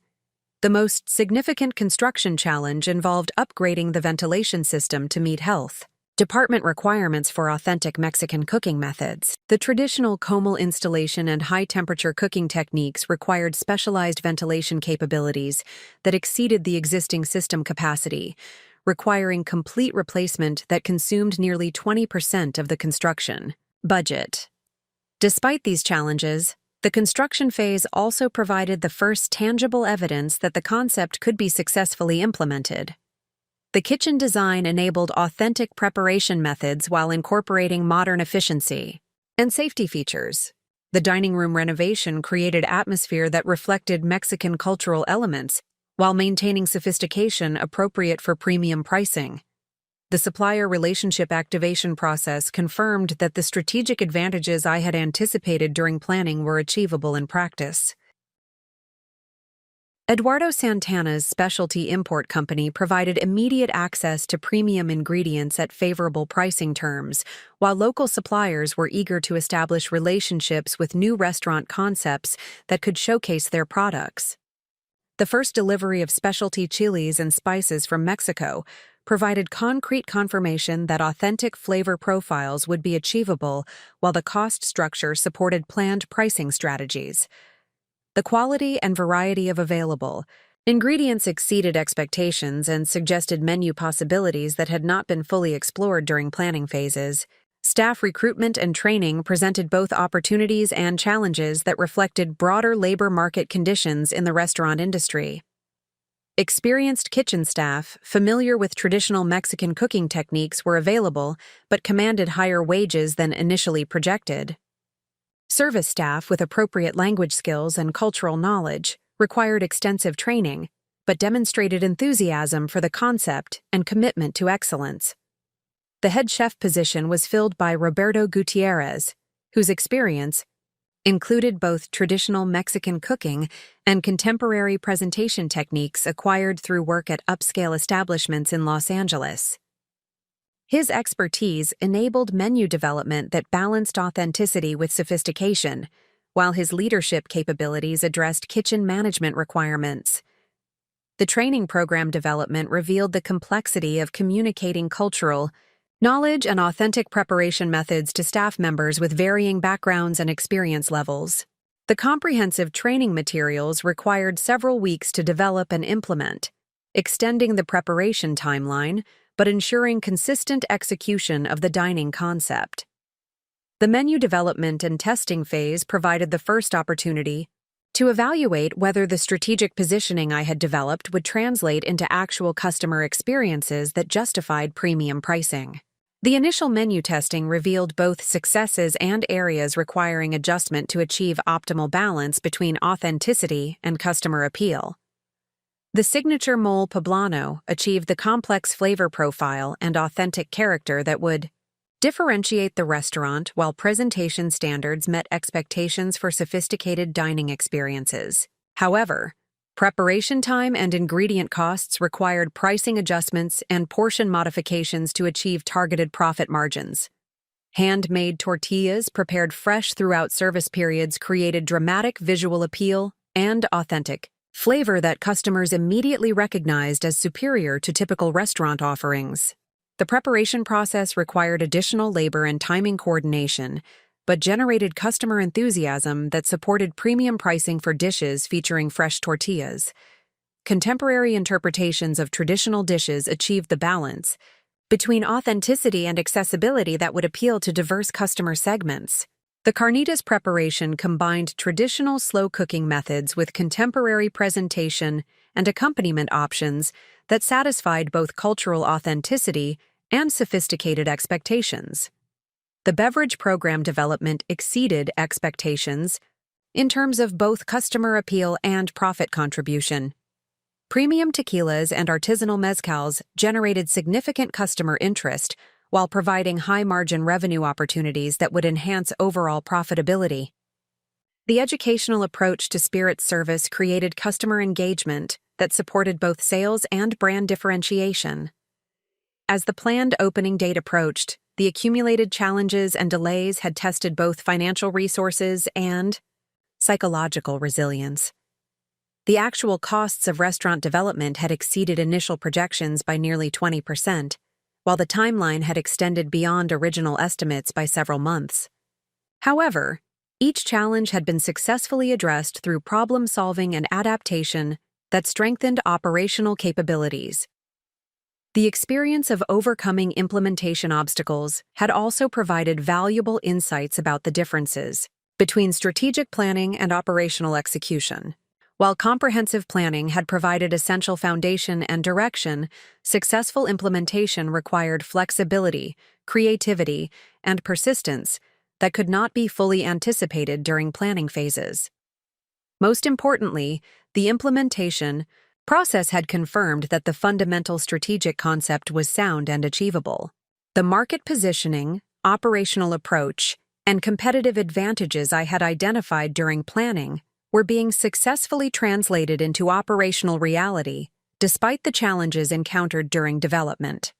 The most significant construction challenge involved upgrading the ventilation system to meet health department requirements for authentic Mexican cooking methods. The traditional comal installation and high-temperature cooking techniques required specialized ventilation capabilities that exceeded the existing system capacity, requiring complete replacement that consumed nearly 20% of the construction budget. Despite these challenges, the construction phase also provided the first tangible evidence that the concept could be successfully implemented. The kitchen design enabled authentic preparation methods while incorporating modern efficiency and safety features. The dining room renovation created atmosphere that reflected Mexican cultural elements while maintaining sophistication appropriate for premium pricing. The supplier relationship activation process confirmed that the strategic advantages I had anticipated during planning were achievable in practice. Eduardo Santana's specialty import company provided immediate access to premium ingredients at favorable pricing terms, while local suppliers were eager to establish relationships with new restaurant concepts that could showcase their products. The first delivery of specialty chilies and spices from Mexico provided concrete confirmation that authentic flavor profiles would be achievable while the cost structure supported planned pricing strategies. The quality and variety of available ingredients exceeded expectations and suggested menu possibilities that had not been fully explored during planning phases. Staff recruitment and training presented both opportunities and challenges that reflected broader labor market conditions in the restaurant industry. Experienced kitchen staff, familiar with traditional Mexican cooking techniques, were available but commanded higher wages than initially projected. Service staff with appropriate language skills and cultural knowledge required extensive training, but demonstrated enthusiasm for the concept and commitment to excellence. The head chef position was filled by Roberto Gutierrez, whose experience included both traditional Mexican cooking and contemporary presentation techniques acquired through work at upscale establishments in Los Angeles. His expertise enabled menu development that balanced authenticity with sophistication, while his leadership capabilities addressed kitchen management requirements. The training program development revealed the complexity of communicating cultural knowledge and authentic preparation methods to staff members with varying backgrounds and experience levels. The comprehensive training materials required several weeks to develop and implement, extending the preparation timeline, but ensuring consistent execution of the dining concept. The menu development and testing phase provided the first opportunity to evaluate whether the strategic positioning I had developed would translate into actual customer experiences that justified premium pricing. The initial menu testing revealed both successes and areas requiring adjustment to achieve optimal balance between authenticity and customer appeal. The signature mole poblano achieved the complex flavor profile and authentic character that would differentiate the restaurant, while presentation standards met expectations for sophisticated dining experiences. However, preparation time and ingredient costs required pricing adjustments and portion modifications to achieve targeted profit margins. Handmade tortillas prepared fresh throughout service periods created dramatic visual appeal and authentic flavor that customers immediately recognized as superior to typical restaurant offerings. The preparation process required additional labor and timing coordination, but generated customer enthusiasm that supported premium pricing for dishes featuring fresh tortillas. Contemporary interpretations of traditional dishes achieved the balance between authenticity and accessibility that would appeal to diverse customer segments. The carnitas preparation combined traditional slow cooking methods with contemporary presentation and accompaniment options that satisfied both cultural authenticity and sophisticated expectations. The beverage program development exceeded expectations in terms of both customer appeal and profit contribution. Premium tequilas and artisanal mezcals generated significant customer interest while providing high-margin revenue opportunities that would enhance overall profitability. The educational approach to spirit service created customer engagement that supported both sales and brand differentiation. As the planned opening date approached, the accumulated challenges and delays had tested both financial resources and psychological resilience. The actual costs of restaurant development had exceeded initial projections by nearly 20%, while the timeline had extended beyond original estimates by several months. However, each challenge had been successfully addressed through problem-solving and adaptation that strengthened operational capabilities. The experience of overcoming implementation obstacles had also provided valuable insights about the differences between strategic planning and operational execution. While comprehensive planning had provided essential foundation and direction, successful implementation required flexibility, creativity, and persistence that could not be fully anticipated during planning phases. Most importantly, the implementation process had confirmed that the fundamental strategic concept was sound and achievable. The market positioning, operational approach, and competitive advantages I had identified during planning were being successfully translated into operational reality, despite the challenges encountered during development.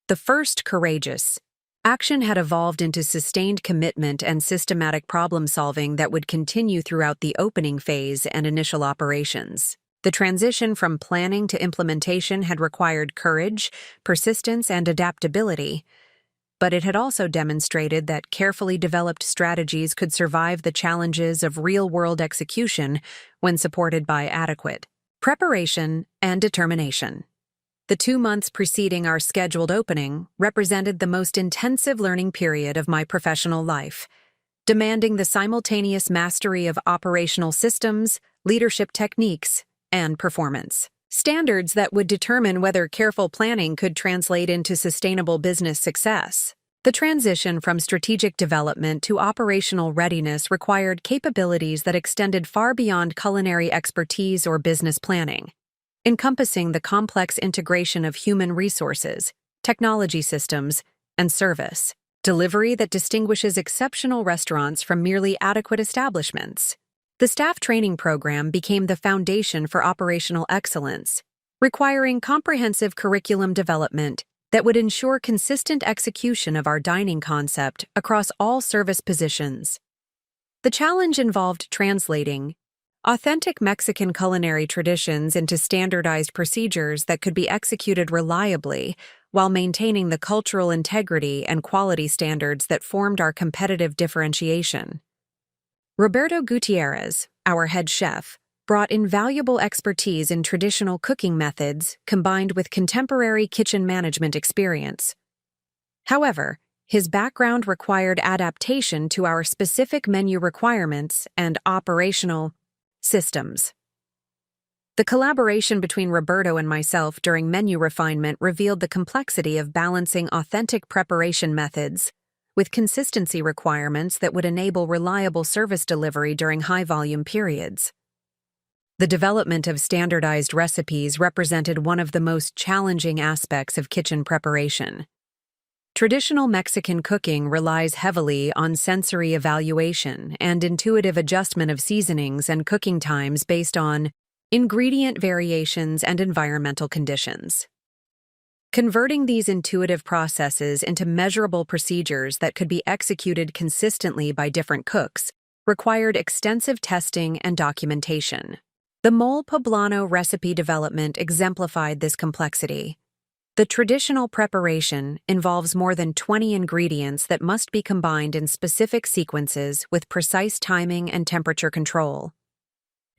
The first courageous action had evolved into sustained commitment and systematic problem-solving that would continue throughout the opening phase and initial operations. The transition from planning to implementation had required courage, persistence, and adaptability, but it had also demonstrated that carefully developed strategies could survive the challenges of real-world execution when supported by adequate preparation and determination. The 2 months preceding our scheduled opening represented the most intensive learning period of my professional life, demanding the simultaneous mastery of operational systems, leadership techniques, and performance standards that would determine whether careful planning could translate into sustainable business success. The transition from strategic development to operational readiness required capabilities that extended far beyond culinary expertise or business planning, encompassing the complex integration of human resources, technology systems, and service delivery that distinguishes exceptional restaurants from merely adequate establishments. The staff training program became the foundation for operational excellence, requiring comprehensive curriculum development that would ensure consistent execution of our dining concept across all service positions. The challenge involved translating authentic Mexican culinary traditions into standardized procedures that could be executed reliably while maintaining the cultural integrity and quality standards that formed our competitive differentiation. Roberto Gutierrez, our head chef, brought invaluable expertise in traditional cooking methods combined with contemporary kitchen management experience. However, his background required adaptation to our specific menu requirements and operational systems. The collaboration between Roberto and myself during menu refinement revealed the complexity of balancing authentic preparation methods with consistency requirements that would enable reliable service delivery during high-volume periods. The development of standardized recipes represented one of the most challenging aspects of kitchen preparation. Traditional Mexican cooking relies heavily on sensory evaluation and intuitive adjustment of seasonings and cooking times based on ingredient variations and environmental conditions. Converting these intuitive processes into measurable procedures that could be executed consistently by different cooks required extensive testing and documentation. The mole poblano recipe development exemplified this complexity. The traditional preparation involves more than 20 ingredients that must be combined in specific sequences with precise timing and temperature control.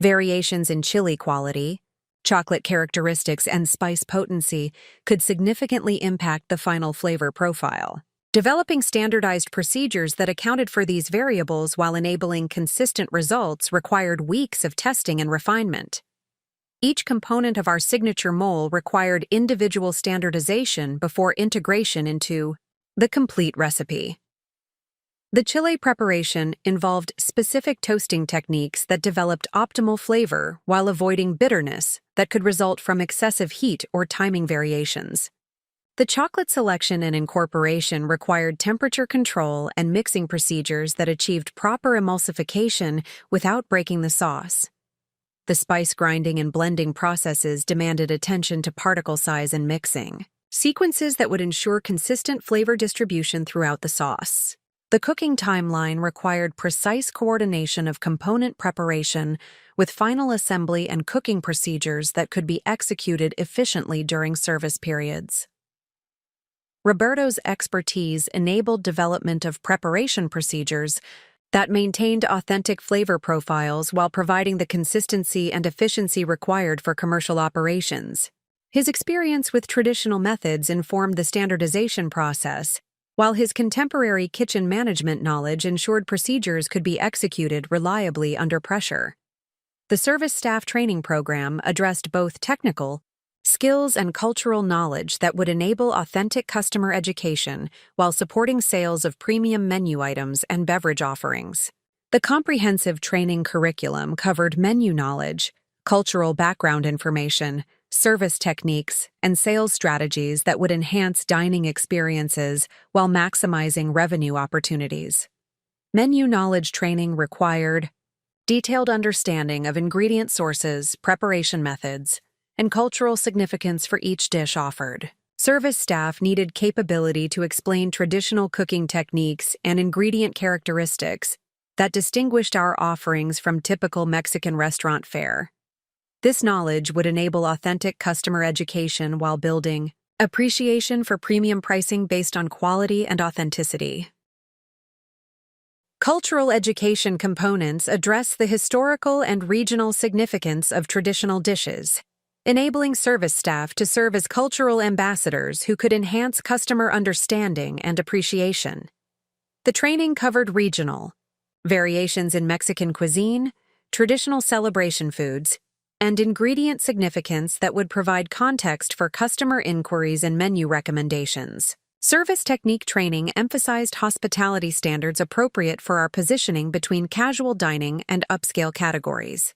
Variations in chili quality, chocolate characteristics, and spice potency could significantly impact the final flavor profile. Developing standardized procedures that accounted for these variables while enabling consistent results required weeks of testing and refinement. Each component of our signature mole required individual standardization before integration into the complete recipe. The chile preparation involved specific toasting techniques that developed optimal flavor while avoiding bitterness that could result from excessive heat or timing variations. The chocolate selection and incorporation required temperature control and mixing procedures that achieved proper emulsification without breaking the sauce. The spice grinding and blending processes demanded attention to particle size and mixing, sequences that would ensure consistent flavor distribution throughout the sauce. The cooking timeline required precise coordination of component preparation with final assembly and cooking procedures that could be executed efficiently during service periods. Roberto's expertise enabled development of preparation procedures that maintained authentic flavor profiles while providing the consistency and efficiency required for commercial operations. His experience with traditional methods informed the standardization process, while his contemporary kitchen management knowledge ensured procedures could be executed reliably under pressure. The service staff training program addressed both technical skills and cultural knowledge that would enable authentic customer education while supporting sales of premium menu items and beverage offerings. The comprehensive training curriculum covered menu knowledge, cultural background information, service techniques, and sales strategies that would enhance dining experiences while maximizing revenue opportunities. Menu knowledge training required detailed understanding of ingredient sources, preparation methods, and cultural significance for each dish offered. Service staff needed capability to explain traditional cooking techniques and ingredient characteristics that distinguished our offerings from typical Mexican restaurant fare. This knowledge would enable authentic customer education while building appreciation for premium pricing based on quality and authenticity. Cultural education components address the historical and regional significance of traditional dishes, enabling service staff to serve as cultural ambassadors who could enhance customer understanding and appreciation. The training covered regional variations in Mexican cuisine, traditional celebration foods, and ingredient significance that would provide context for customer inquiries and menu recommendations. Service technique training emphasized hospitality standards appropriate for our positioning between casual dining and upscale categories.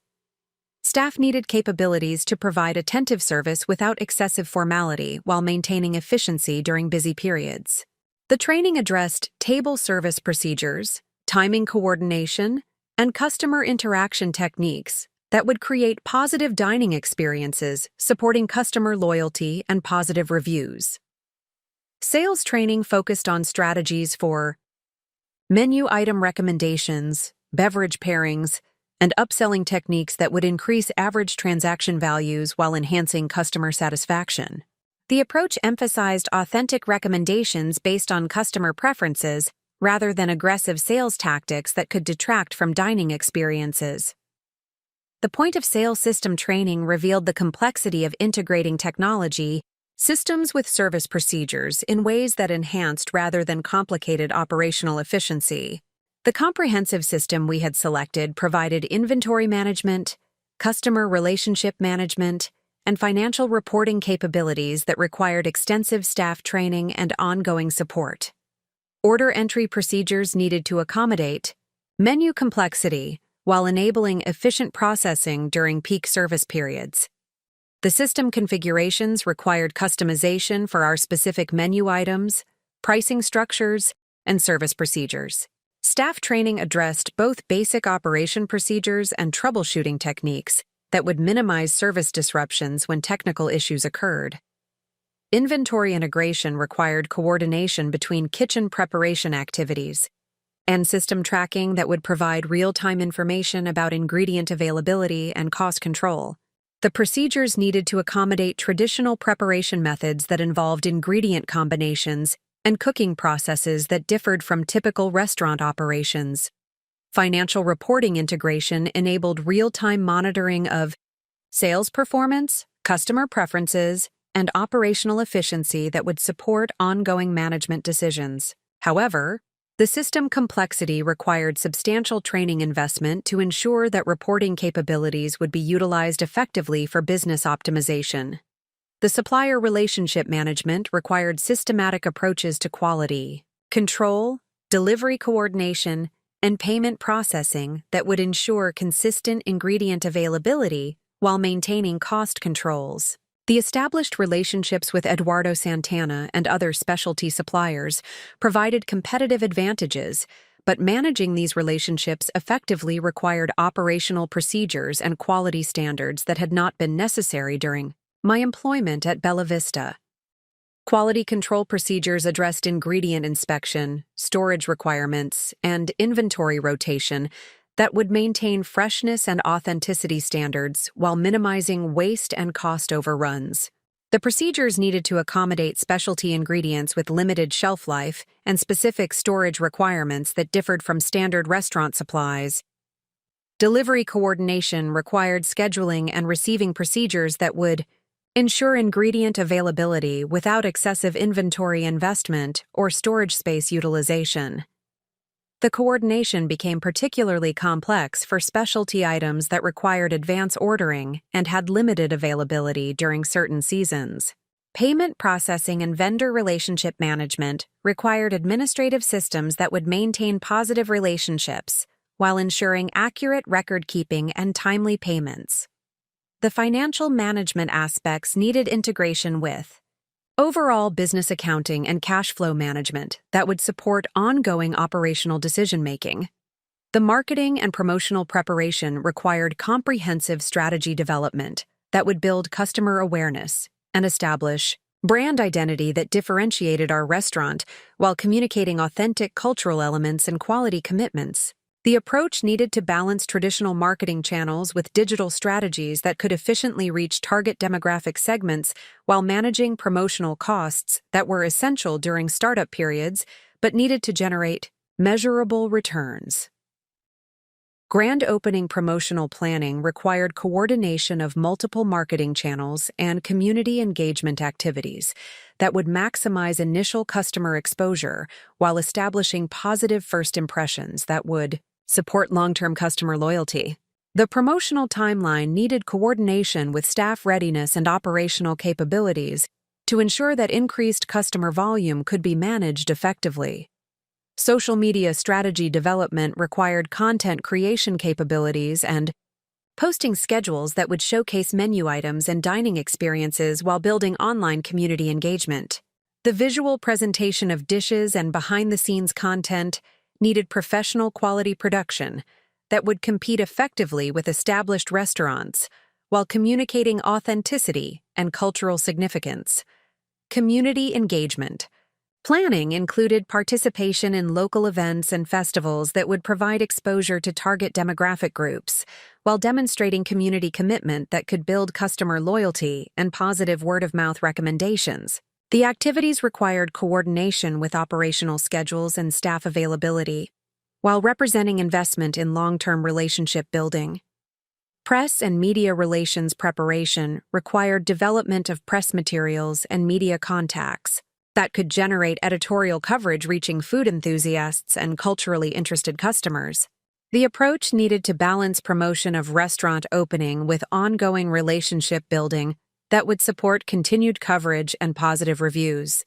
Staff needed capabilities to provide attentive service without excessive formality while maintaining efficiency during busy periods. The training addressed table service procedures, timing coordination, and customer interaction techniques that would create positive dining experiences, supporting customer loyalty and positive reviews. Sales training focused on strategies for menu item recommendations, beverage pairings, and upselling techniques that would increase average transaction values while enhancing customer satisfaction. The approach emphasized authentic recommendations based on customer preferences rather than aggressive sales tactics that could detract from dining experiences. The point-of-sale system training revealed the complexity of integrating technology systems with service procedures in ways that enhanced rather than complicated operational efficiency. The comprehensive system we had selected provided inventory management, customer relationship management, and financial reporting capabilities that required extensive staff training and ongoing support. Order entry procedures needed to accommodate menu complexity while enabling efficient processing during peak service periods. The system configurations required customization for our specific menu items, pricing structures, and service procedures. Staff training addressed both basic operation procedures and troubleshooting techniques that would minimize service disruptions when technical issues occurred. Inventory integration required coordination between kitchen preparation activities and system tracking that would provide real-time information about ingredient availability and cost control. The procedures needed to accommodate traditional preparation methods that involved ingredient combinations and cooking processes that differed from typical restaurant operations. Financial reporting integration enabled real-time monitoring of sales performance, customer preferences, and operational efficiency that would support ongoing management decisions. However, the system complexity required substantial training investment to ensure that reporting capabilities would be utilized effectively for business optimization. The supplier relationship management required systematic approaches to quality, control, delivery coordination, and payment processing that would ensure consistent ingredient availability while maintaining cost controls. The established relationships with Eduardo Santana and other specialty suppliers provided competitive advantages, but managing these relationships effectively required operational procedures and quality standards that had not been necessary during my employment at Bella Vista. Quality control procedures addressed ingredient inspection, storage requirements, and inventory rotation that would maintain freshness and authenticity standards while minimizing waste and cost overruns. The procedures needed to accommodate specialty ingredients with limited shelf life and specific storage requirements that differed from standard restaurant supplies. Delivery coordination required scheduling and receiving procedures that would ensure ingredient availability without excessive inventory investment or storage space utilization. The coordination became particularly complex for specialty items that required advance ordering and had limited availability during certain seasons. Payment processing and vendor relationship management required administrative systems that would maintain positive relationships while ensuring accurate record-keeping and timely payments. The financial management aspects needed integration with overall business accounting and cash flow management that would support ongoing operational decision-making. The marketing and promotional preparation required comprehensive strategy development that would build customer awareness and establish brand identity that differentiated our restaurant while communicating authentic cultural elements and quality commitments. The approach needed to balance traditional marketing channels with digital strategies that could efficiently reach target demographic segments while managing promotional costs that were essential during startup periods but needed to generate measurable returns. Grand opening promotional planning required coordination of multiple marketing channels and community engagement activities that would maximize initial customer exposure while establishing positive first impressions that would support long-term customer loyalty. The promotional timeline needed coordination with staff readiness and operational capabilities to ensure that increased customer volume could be managed effectively. Social media strategy development required content creation capabilities and posting schedules that would showcase menu items and dining experiences while building online community engagement. The visual presentation of dishes and behind-the-scenes content needed professional quality production that would compete effectively with established restaurants while communicating authenticity and cultural significance. Community engagement. Planning included participation in local events and festivals that would provide exposure to target demographic groups, while demonstrating community commitment that could build customer loyalty and positive word-of-mouth recommendations. The activities required coordination with operational schedules and staff availability, while representing investment in long-term relationship building. Press and media relations preparation required development of press materials and media contacts that could generate editorial coverage reaching food enthusiasts and culturally interested customers. The approach needed to balance promotion of restaurant opening with ongoing relationship building that would support continued coverage and positive reviews.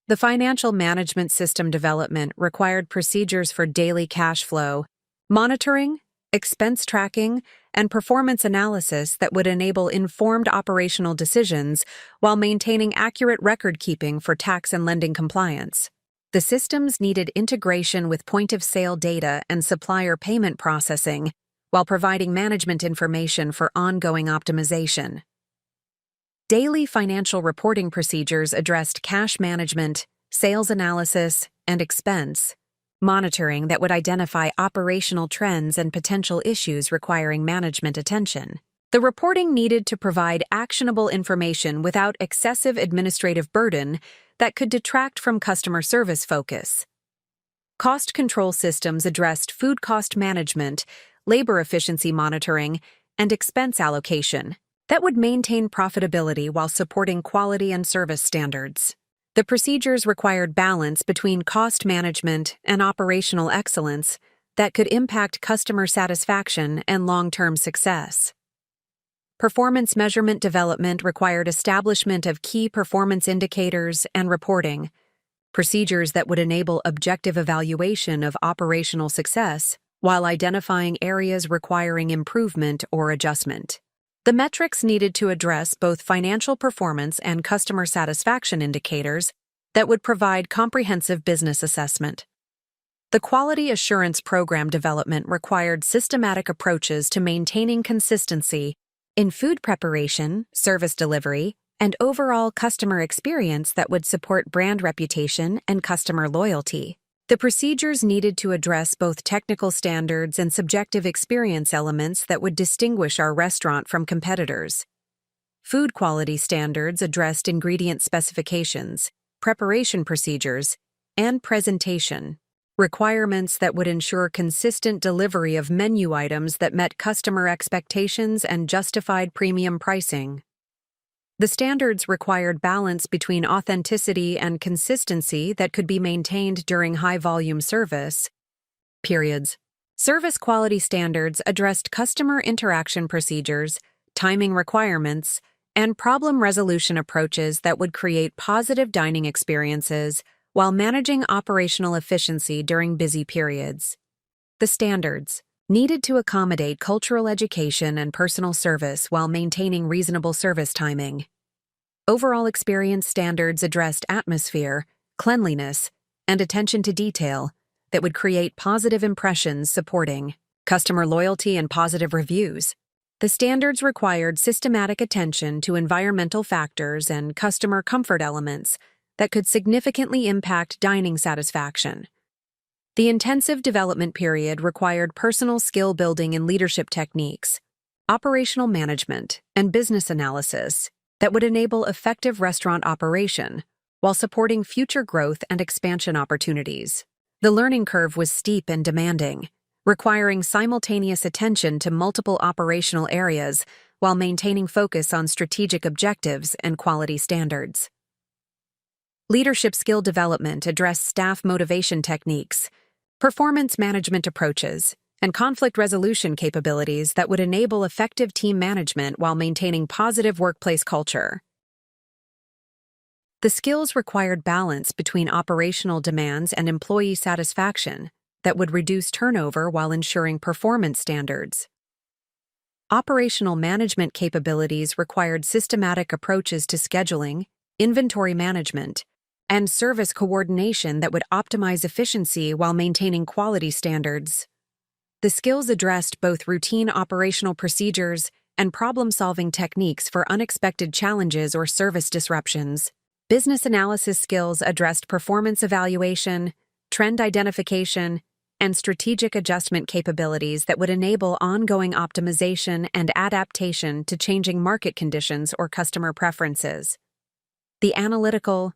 The financial management system development required procedures for daily cash flow, monitoring, expense tracking, and performance analysis that would enable informed operational decisions while maintaining accurate record-keeping for tax and lending compliance. The systems needed integration with point-of-sale data and supplier payment processing while providing management information for ongoing optimization. Daily financial reporting procedures addressed cash management, sales analysis, and expense monitoring that would identify operational trends and potential issues requiring management attention. The reporting needed to provide actionable information without excessive administrative burden that could detract from customer service focus. Cost control systems addressed food cost management, labor efficiency monitoring, and expense allocation that would maintain profitability while supporting quality and service standards. The procedures required balance between cost management and operational excellence that could impact customer satisfaction and long-term success. Performance measurement development required establishment of key performance indicators and reporting, procedures that would enable objective evaluation of operational success while identifying areas requiring improvement or adjustment. The metrics needed to address both financial performance and customer satisfaction indicators that would provide comprehensive business assessment. The quality assurance program development required systematic approaches to maintaining consistency in food preparation, service delivery, and overall customer experience that would support brand reputation and customer loyalty. The procedures needed to address both technical standards and subjective experience elements that would distinguish our restaurant from competitors. Food quality standards addressed ingredient specifications, preparation procedures, and presentation, requirements that would ensure consistent delivery of menu items that met customer expectations and justified premium pricing. The standards required balance between authenticity and consistency that could be maintained during high-volume service. Service quality standards addressed customer interaction procedures, timing requirements, and problem resolution approaches that would create positive dining experiences while managing operational efficiency during busy periods. The standards needed to accommodate cultural education and personal service while maintaining reasonable service timing. Overall experience standards addressed atmosphere, cleanliness, and attention to detail that would create positive impressions supporting customer loyalty and positive reviews. The standards required systematic attention to environmental factors and customer comfort elements that could significantly impact dining satisfaction. The intensive development period required personal skill building in leadership techniques, operational management, and business analysis that would enable effective restaurant operation while supporting future growth and expansion opportunities. The learning curve was steep and demanding, requiring simultaneous attention to multiple operational areas while maintaining focus on strategic objectives and quality standards. Leadership skill development addressed staff motivation techniques, performance management approaches, and conflict resolution capabilities that would enable effective team management while maintaining positive workplace culture. The skills required balance between operational demands and employee satisfaction that would reduce turnover while ensuring performance standards. Operational management capabilities required systematic approaches to scheduling, inventory management, and service coordination that would optimize efficiency while maintaining quality standards. The skills addressed both routine operational procedures and problem-solving techniques for unexpected challenges or service disruptions. Business analysis skills addressed performance evaluation, trend identification, and strategic adjustment capabilities that would enable ongoing optimization and adaptation to changing market conditions or customer preferences. The analytical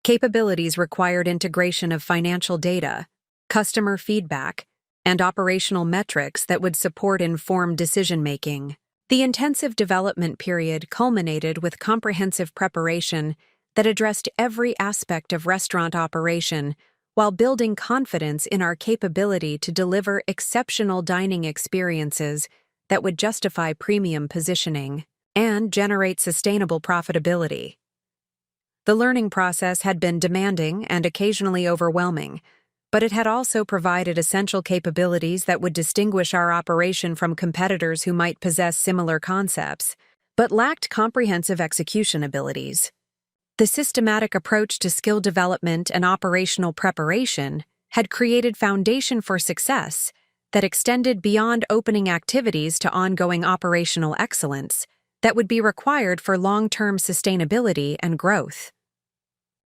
capabilities required integration of financial data, customer feedback, and operational metrics that would support informed decision-making. The intensive development period culminated with comprehensive preparation that addressed every aspect of restaurant operation while building confidence in our capability to deliver exceptional dining experiences that would justify premium positioning and generate sustainable profitability. The learning process had been demanding and occasionally overwhelming, but it had also provided essential capabilities that would distinguish our operation from competitors who might possess similar concepts, but lacked comprehensive execution abilities. The systematic approach to skill development and operational preparation had created foundation for success that extended beyond opening activities to ongoing operational excellence that would be required for long-term sustainability and growth.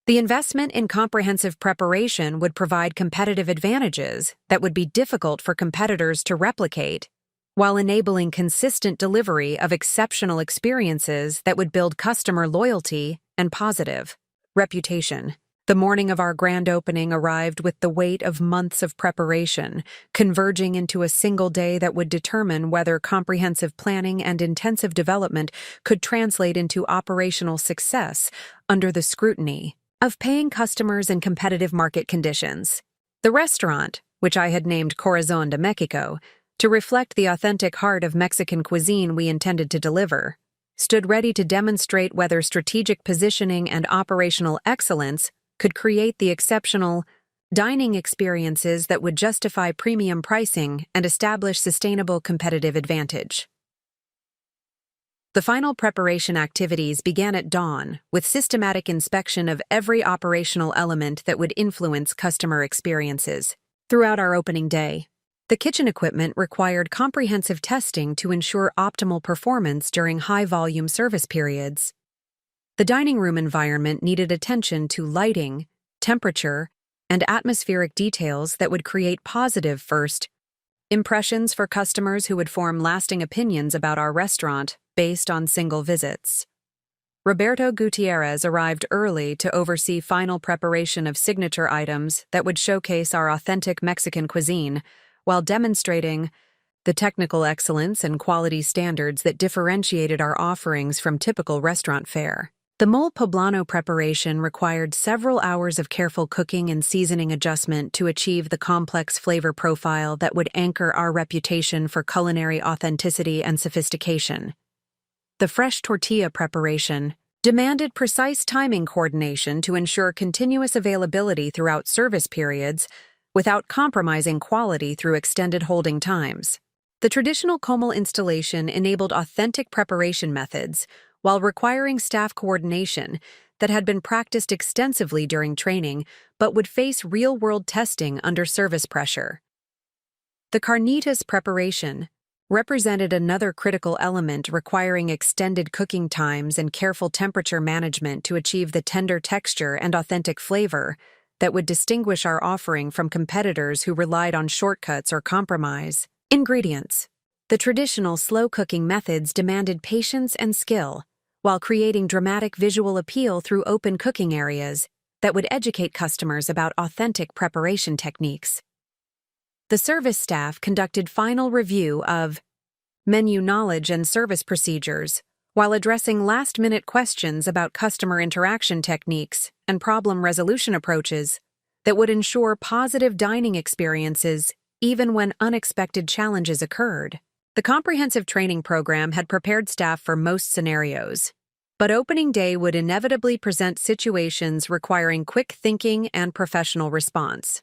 The investment in comprehensive preparation would provide competitive advantages that would be difficult for competitors to replicate, while enabling consistent delivery of exceptional experiences that would build customer loyalty and positive reputation. The morning of our grand opening arrived with the weight of months of preparation, converging into a single day that would determine whether comprehensive planning and intensive development could translate into operational success under the scrutiny of paying customers and competitive market conditions. The restaurant, which I had named Corazon de Mexico, to reflect the authentic heart of Mexican cuisine we intended to deliver, stood ready to demonstrate whether strategic positioning and operational excellence could create the exceptional dining experiences that would justify premium pricing and establish sustainable competitive advantage. The final preparation activities began at dawn with systematic inspection of every operational element that would influence customer experiences. Throughout our opening day, the kitchen equipment required comprehensive testing to ensure optimal performance during high-volume service periods. The dining room environment needed attention to lighting, temperature, and atmospheric details that would create positive first impressions for customers who would form lasting opinions about our restaurant based on single visits. Roberto Gutierrez arrived early to oversee final preparation of signature items that would showcase our authentic Mexican cuisine, while demonstrating the technical excellence and quality standards that differentiated our offerings from typical restaurant fare. The mole poblano preparation required several hours of careful cooking and seasoning adjustment to achieve the complex flavor profile that would anchor our reputation for culinary authenticity and sophistication. The fresh tortilla preparation demanded precise timing coordination to ensure continuous availability throughout service periods without compromising quality through extended holding times. The traditional comal installation enabled authentic preparation methods while requiring staff coordination that had been practiced extensively during training but would face real-world testing under service pressure. The carnitas preparation represented another critical element requiring extended cooking times and careful temperature management to achieve the tender texture and authentic flavor that would distinguish our offering from competitors who relied on shortcuts or compromise. Ingredients. The traditional slow cooking methods demanded patience and skill, while creating dramatic visual appeal through open cooking areas that would educate customers about authentic preparation techniques. The service staff conducted final review of menu knowledge and service procedures, while addressing last-minute questions about customer interaction techniques and problem resolution approaches that would ensure positive dining experiences even when unexpected challenges occurred. The comprehensive training program had prepared staff for most scenarios, but opening day would inevitably present situations requiring quick thinking and professional response.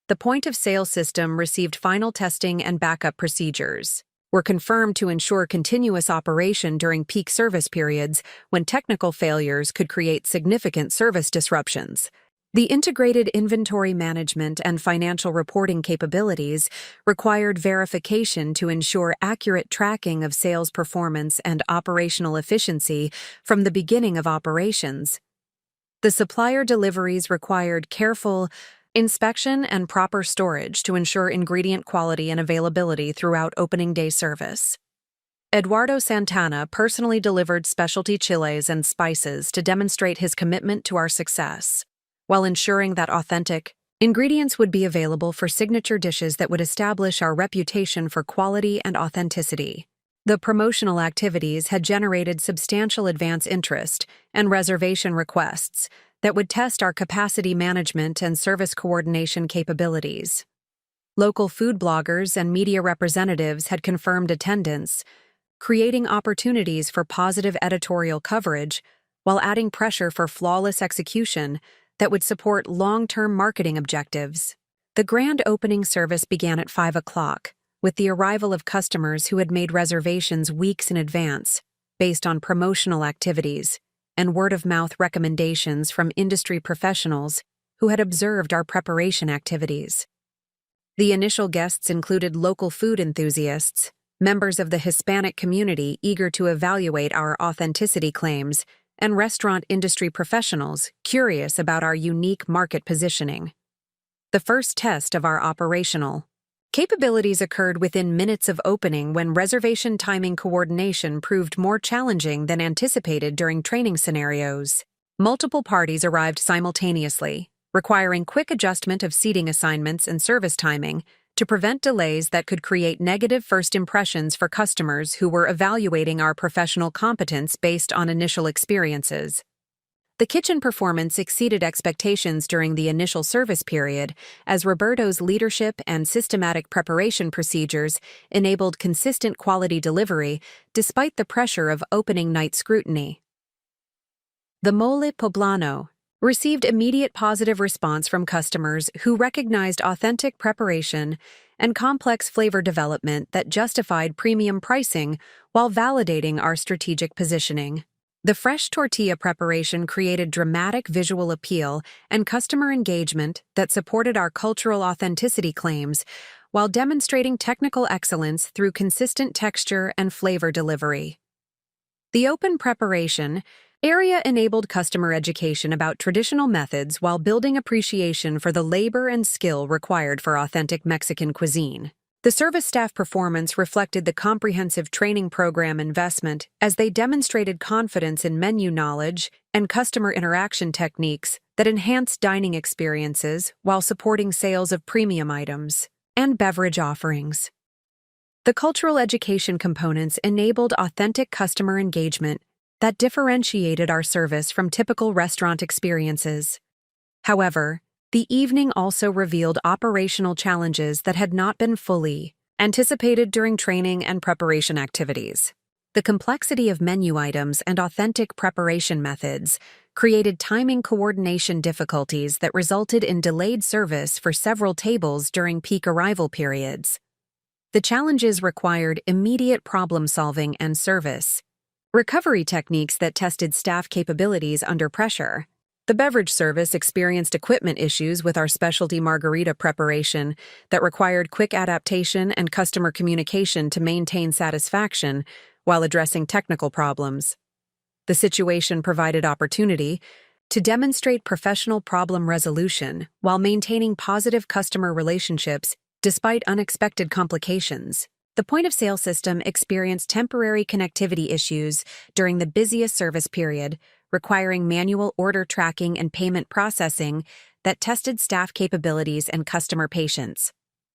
The point-of-sale system received final testing and backup procedures, were confirmed to ensure continuous operation during peak service periods when technical failures could create significant service disruptions. The integrated inventory management and financial reporting capabilities required verification to ensure accurate tracking of sales performance and operational efficiency from the beginning of operations. The supplier deliveries required careful inspection and proper storage to ensure ingredient quality and availability throughout opening day service. Eduardo Santana personally delivered specialty chiles and spices to demonstrate his commitment to our success, while ensuring that authentic ingredients would be available for signature dishes that would establish our reputation for quality and authenticity. The promotional activities had generated substantial advance interest and reservation requests that would test our capacity management and service coordination capabilities. Local food bloggers and media representatives had confirmed attendance, creating opportunities for positive editorial coverage while adding pressure for flawless execution that would support long-term marketing objectives. The grand opening service began at 5 o'clock, with the arrival of customers who had made reservations weeks in advance, based on promotional activities and word-of-mouth recommendations from industry professionals who had observed our preparation activities. The initial guests included local food enthusiasts, members of the Hispanic community eager to evaluate our authenticity claims, and restaurant industry professionals curious about our unique market positioning. The first test of our operational capabilities occurred within minutes of opening when reservation timing coordination proved more challenging than anticipated during training scenarios. Multiple parties arrived simultaneously, requiring quick adjustment of seating assignments and service timing to prevent delays that could create negative first impressions for customers who were evaluating our professional competence based on initial experiences. The kitchen performance exceeded expectations during the initial service period, as Roberto's leadership and systematic preparation procedures enabled consistent quality delivery despite the pressure of opening night scrutiny. The mole poblano received immediate positive response from customers who recognized authentic preparation and complex flavor development that justified premium pricing while validating our strategic positioning. The fresh tortilla preparation created dramatic visual appeal and customer engagement that supported our cultural authenticity claims while demonstrating technical excellence through consistent texture and flavor delivery. The open preparation area enabled customer education about traditional methods while building appreciation for the labor and skill required for authentic Mexican cuisine. The service staff performance reflected the comprehensive training program investment as they demonstrated confidence in menu knowledge and customer interaction techniques that enhanced dining experiences while supporting sales of premium items and beverage offerings. The cultural education components enabled authentic customer engagement that differentiated our service from typical restaurant experiences. However, the evening also revealed operational challenges that had not been fully anticipated during training and preparation activities. The complexity of menu items and authentic preparation methods created timing coordination difficulties that resulted in delayed service for several tables during peak arrival periods. The challenges required immediate problem-solving and service recovery techniques that tested staff capabilities under pressure. The beverage service experienced equipment issues with our specialty margarita preparation that required quick adaptation and customer communication to maintain satisfaction while addressing technical problems. The situation provided opportunity to demonstrate professional problem resolution while maintaining positive customer relationships despite unexpected complications. The point-of-sale system experienced temporary connectivity issues during the busiest service period, requiring manual order tracking and payment processing that tested staff capabilities and customer patience.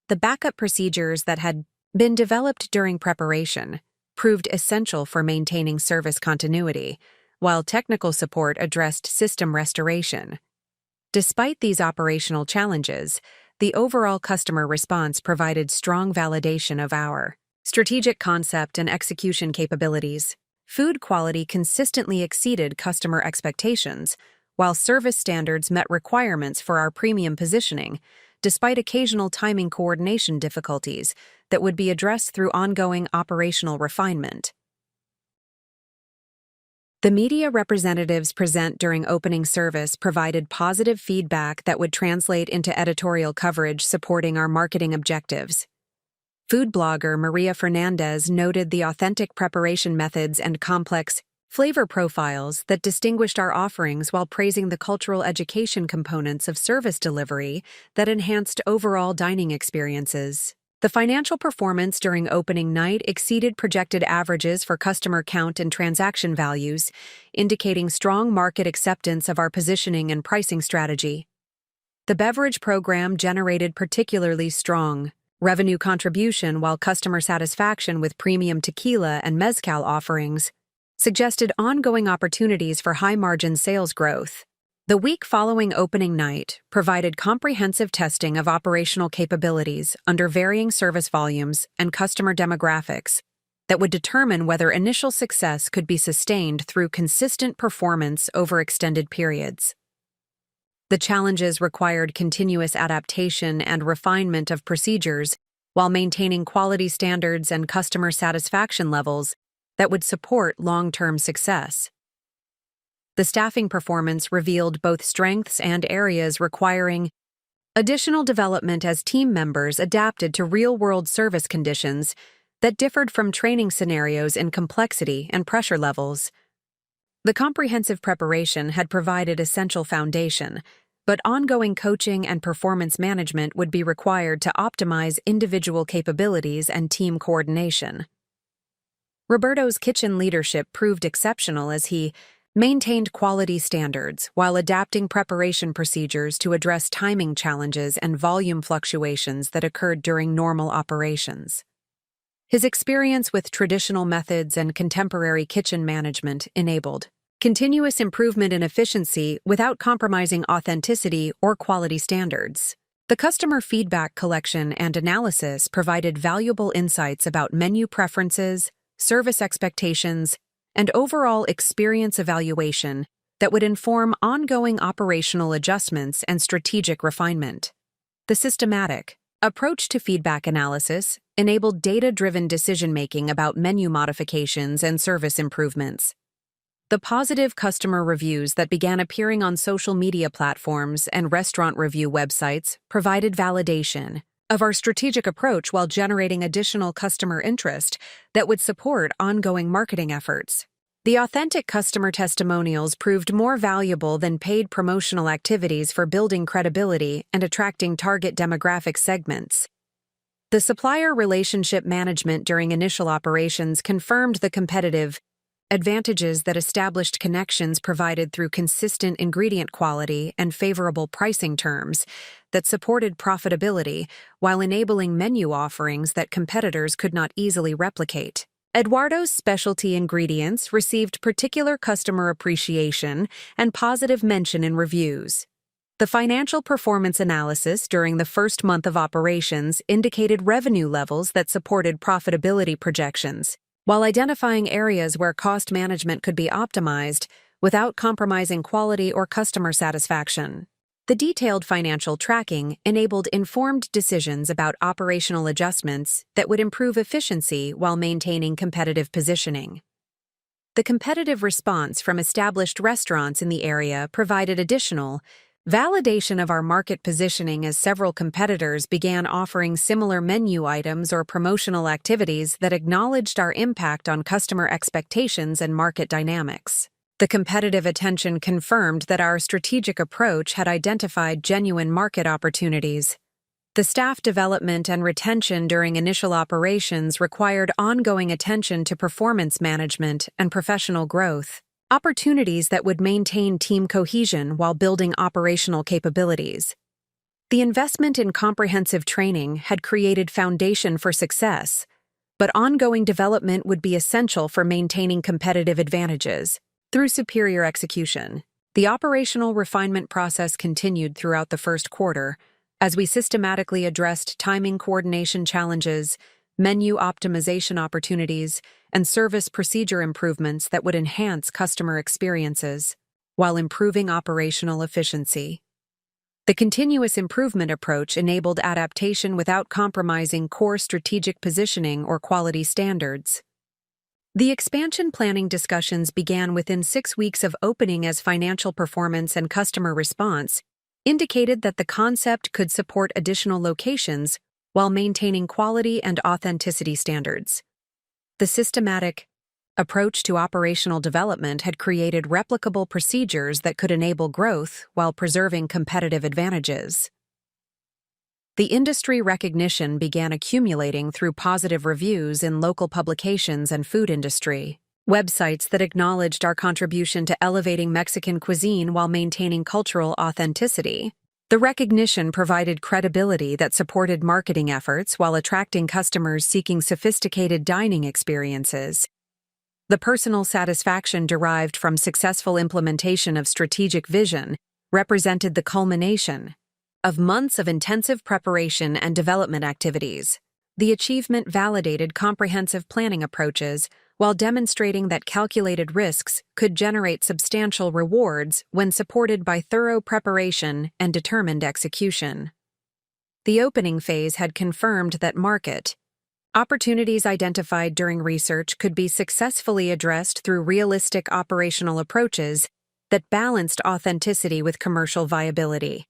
The backup procedures that had been developed during preparation proved essential for maintaining service continuity, while technical support addressed system restoration. Despite these operational challenges, the overall customer response provided strong validation of our strategic concept and execution capabilities. Food quality consistently exceeded customer expectations, while service standards met requirements for our premium positioning, despite occasional timing coordination difficulties that would be addressed through ongoing operational refinement. The media representatives present during opening service provided positive feedback that would translate into editorial coverage supporting our marketing objectives. Food blogger Maria Fernandez noted the authentic preparation methods and complex flavor profiles that distinguished our offerings while praising the cultural education components of service delivery that enhanced overall dining experiences. The financial performance during opening night exceeded projected averages for customer count and transaction values, indicating strong market acceptance of our positioning and pricing strategy. The beverage program generated particularly strong revenue contribution, while customer satisfaction with premium tequila and mezcal offerings suggested ongoing opportunities for high-margin sales growth. The week following opening night provided comprehensive testing of operational capabilities under varying service volumes and customer demographics that would determine whether initial success could be sustained through consistent performance over extended periods. The challenges required continuous adaptation and refinement of procedures while maintaining quality standards and customer satisfaction levels that would support long-term success. The staffing performance revealed both strengths and areas requiring additional development as team members adapted to real-world service conditions that differed from training scenarios in complexity and pressure levels. The comprehensive preparation had provided essential foundation, but ongoing coaching and performance management would be required to optimize individual capabilities and team coordination. Roberto's kitchen leadership proved exceptional as he maintained quality standards while adapting preparation procedures to address timing challenges and volume fluctuations that occurred during normal operations. His experience with traditional methods and contemporary kitchen management enabled continuous improvement in efficiency without compromising authenticity or quality standards. The customer feedback collection and analysis provided valuable insights about menu preferences, service expectations, and overall experience evaluation that would inform ongoing operational adjustments and strategic refinement. The systematic approach to feedback analysis enabled data-driven decision-making about menu modifications and service improvements. The positive customer reviews that began appearing on social media platforms and restaurant review websites provided validation of our strategic approach while generating additional customer interest that would support ongoing marketing efforts. The authentic customer testimonials proved more valuable than paid promotional activities for building credibility and attracting target demographic segments. The supplier relationship management during initial operations confirmed the competitive advantages that established connections provided through consistent ingredient quality and favorable pricing terms that supported profitability while enabling menu offerings that competitors could not easily replicate. Eduardo's specialty ingredients received particular customer appreciation and positive mention in reviews. The financial performance analysis during the first month of operations indicated revenue levels that supported profitability projections, while identifying areas where cost management could be optimized without compromising quality or customer satisfaction. The detailed financial tracking enabled informed decisions about operational adjustments that would improve efficiency while maintaining competitive positioning. The competitive response from established restaurants in the area provided additional validation of our market positioning as several competitors began offering similar menu items or promotional activities that acknowledged our impact on customer expectations and market dynamics. The competitive attention confirmed that our strategic approach had identified genuine market opportunities. The staff development and retention during initial operations required ongoing attention to performance management and professional growth, opportunities that would maintain team cohesion while building operational capabilities. The investment in comprehensive training had created foundation for success, but ongoing development would be essential for maintaining competitive advantages. Through superior execution, the operational refinement process continued throughout the first quarter as we systematically addressed timing coordination challenges, menu optimization opportunities, and service procedure improvements that would enhance customer experiences while improving operational efficiency. The continuous improvement approach enabled adaptation without compromising core strategic positioning or quality standards. The expansion planning discussions began within 6 weeks of opening as financial performance and customer response indicated that the concept could support additional locations while maintaining quality and authenticity standards. The systematic approach to operational development had created replicable procedures that could enable growth while preserving competitive advantages. The industry recognition began accumulating through positive reviews in local publications and food industry websites that acknowledged our contribution to elevating Mexican cuisine while maintaining cultural authenticity. The recognition provided credibility that supported marketing efforts while attracting customers seeking sophisticated dining experiences. The personal satisfaction derived from successful implementation of strategic vision represented the culmination of months of intensive preparation and development activities. The achievement validated comprehensive planning approaches while demonstrating that calculated risks could generate substantial rewards when supported by thorough preparation and determined execution. The opening phase had confirmed that market opportunities identified during research could be successfully addressed through realistic operational approaches that balanced authenticity with commercial viability.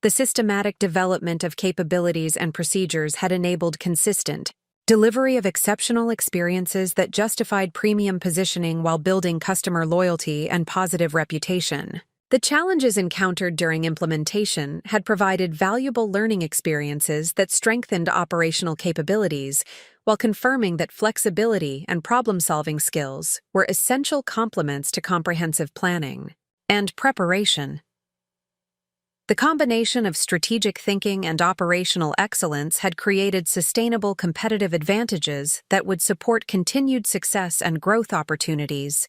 The systematic development of capabilities and procedures had enabled consistent delivery of exceptional experiences that justified premium positioning while building customer loyalty and positive reputation. The challenges encountered during implementation had provided valuable learning experiences that strengthened operational capabilities, while confirming that flexibility and problem-solving skills were essential complements to comprehensive planning and preparation. The combination of strategic thinking and operational excellence had created sustainable competitive advantages that would support continued success and growth opportunities.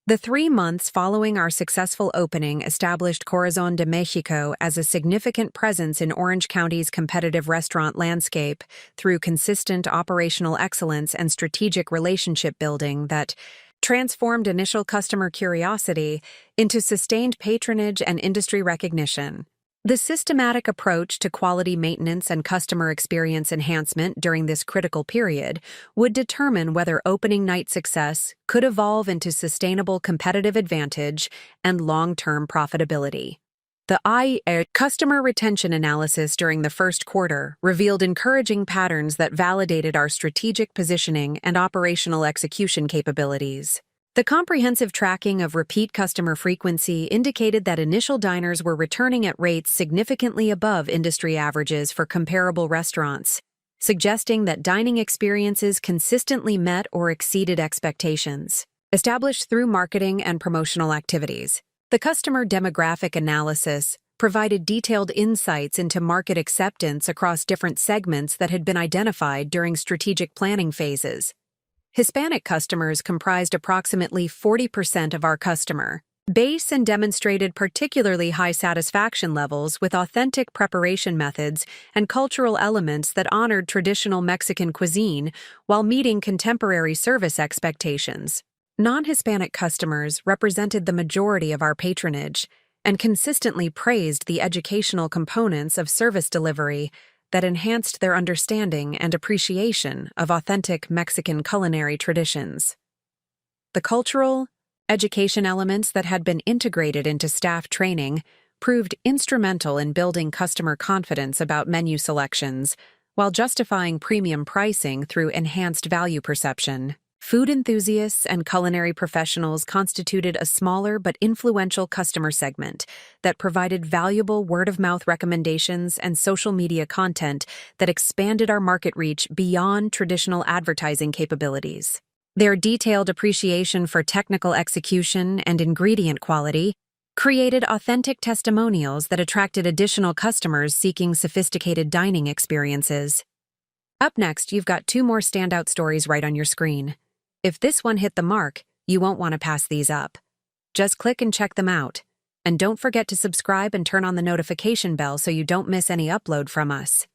The 3 months following our successful opening established Corazon de Mexico as a significant presence in Orange County's competitive restaurant landscape through consistent operational excellence and strategic relationship building that transformed initial customer curiosity into sustained patronage and industry recognition. The systematic approach to quality maintenance and customer experience enhancement during this critical period would determine whether opening night success could evolve into sustainable competitive advantage and long-term profitability. The customer retention analysis during the first quarter revealed encouraging patterns that validated our strategic positioning and operational execution capabilities. The comprehensive tracking of repeat customer frequency indicated that initial diners were returning at rates significantly above industry averages for comparable restaurants, suggesting that dining experiences consistently met or exceeded expectations. Established through marketing and promotional activities, the customer demographic analysis provided detailed insights into market acceptance across different segments that had been identified during strategic planning phases. Hispanic customers comprised approximately 40% of our customer base and demonstrated particularly high satisfaction levels with authentic preparation methods and cultural elements that honored traditional Mexican cuisine while meeting contemporary service expectations. Non-Hispanic customers represented the majority of our patronage and consistently praised the educational components of service delivery that enhanced their understanding and appreciation of authentic Mexican culinary traditions. The cultural, education elements that had been integrated into staff training proved instrumental in building customer confidence about menu selections, while justifying premium pricing through enhanced value perception. Food enthusiasts and culinary professionals constituted a smaller but influential customer segment that provided valuable word-of-mouth recommendations and social media content that expanded our market reach beyond traditional advertising capabilities. Their detailed appreciation for technical execution and ingredient quality created authentic testimonials that attracted additional customers seeking sophisticated dining experiences. Up next, you've got 2 more standout stories right on your screen. If this one hit the mark, you won't want to pass these up. Just click and check them out. And don't forget to subscribe and turn on the notification bell so you don't miss any upload from us.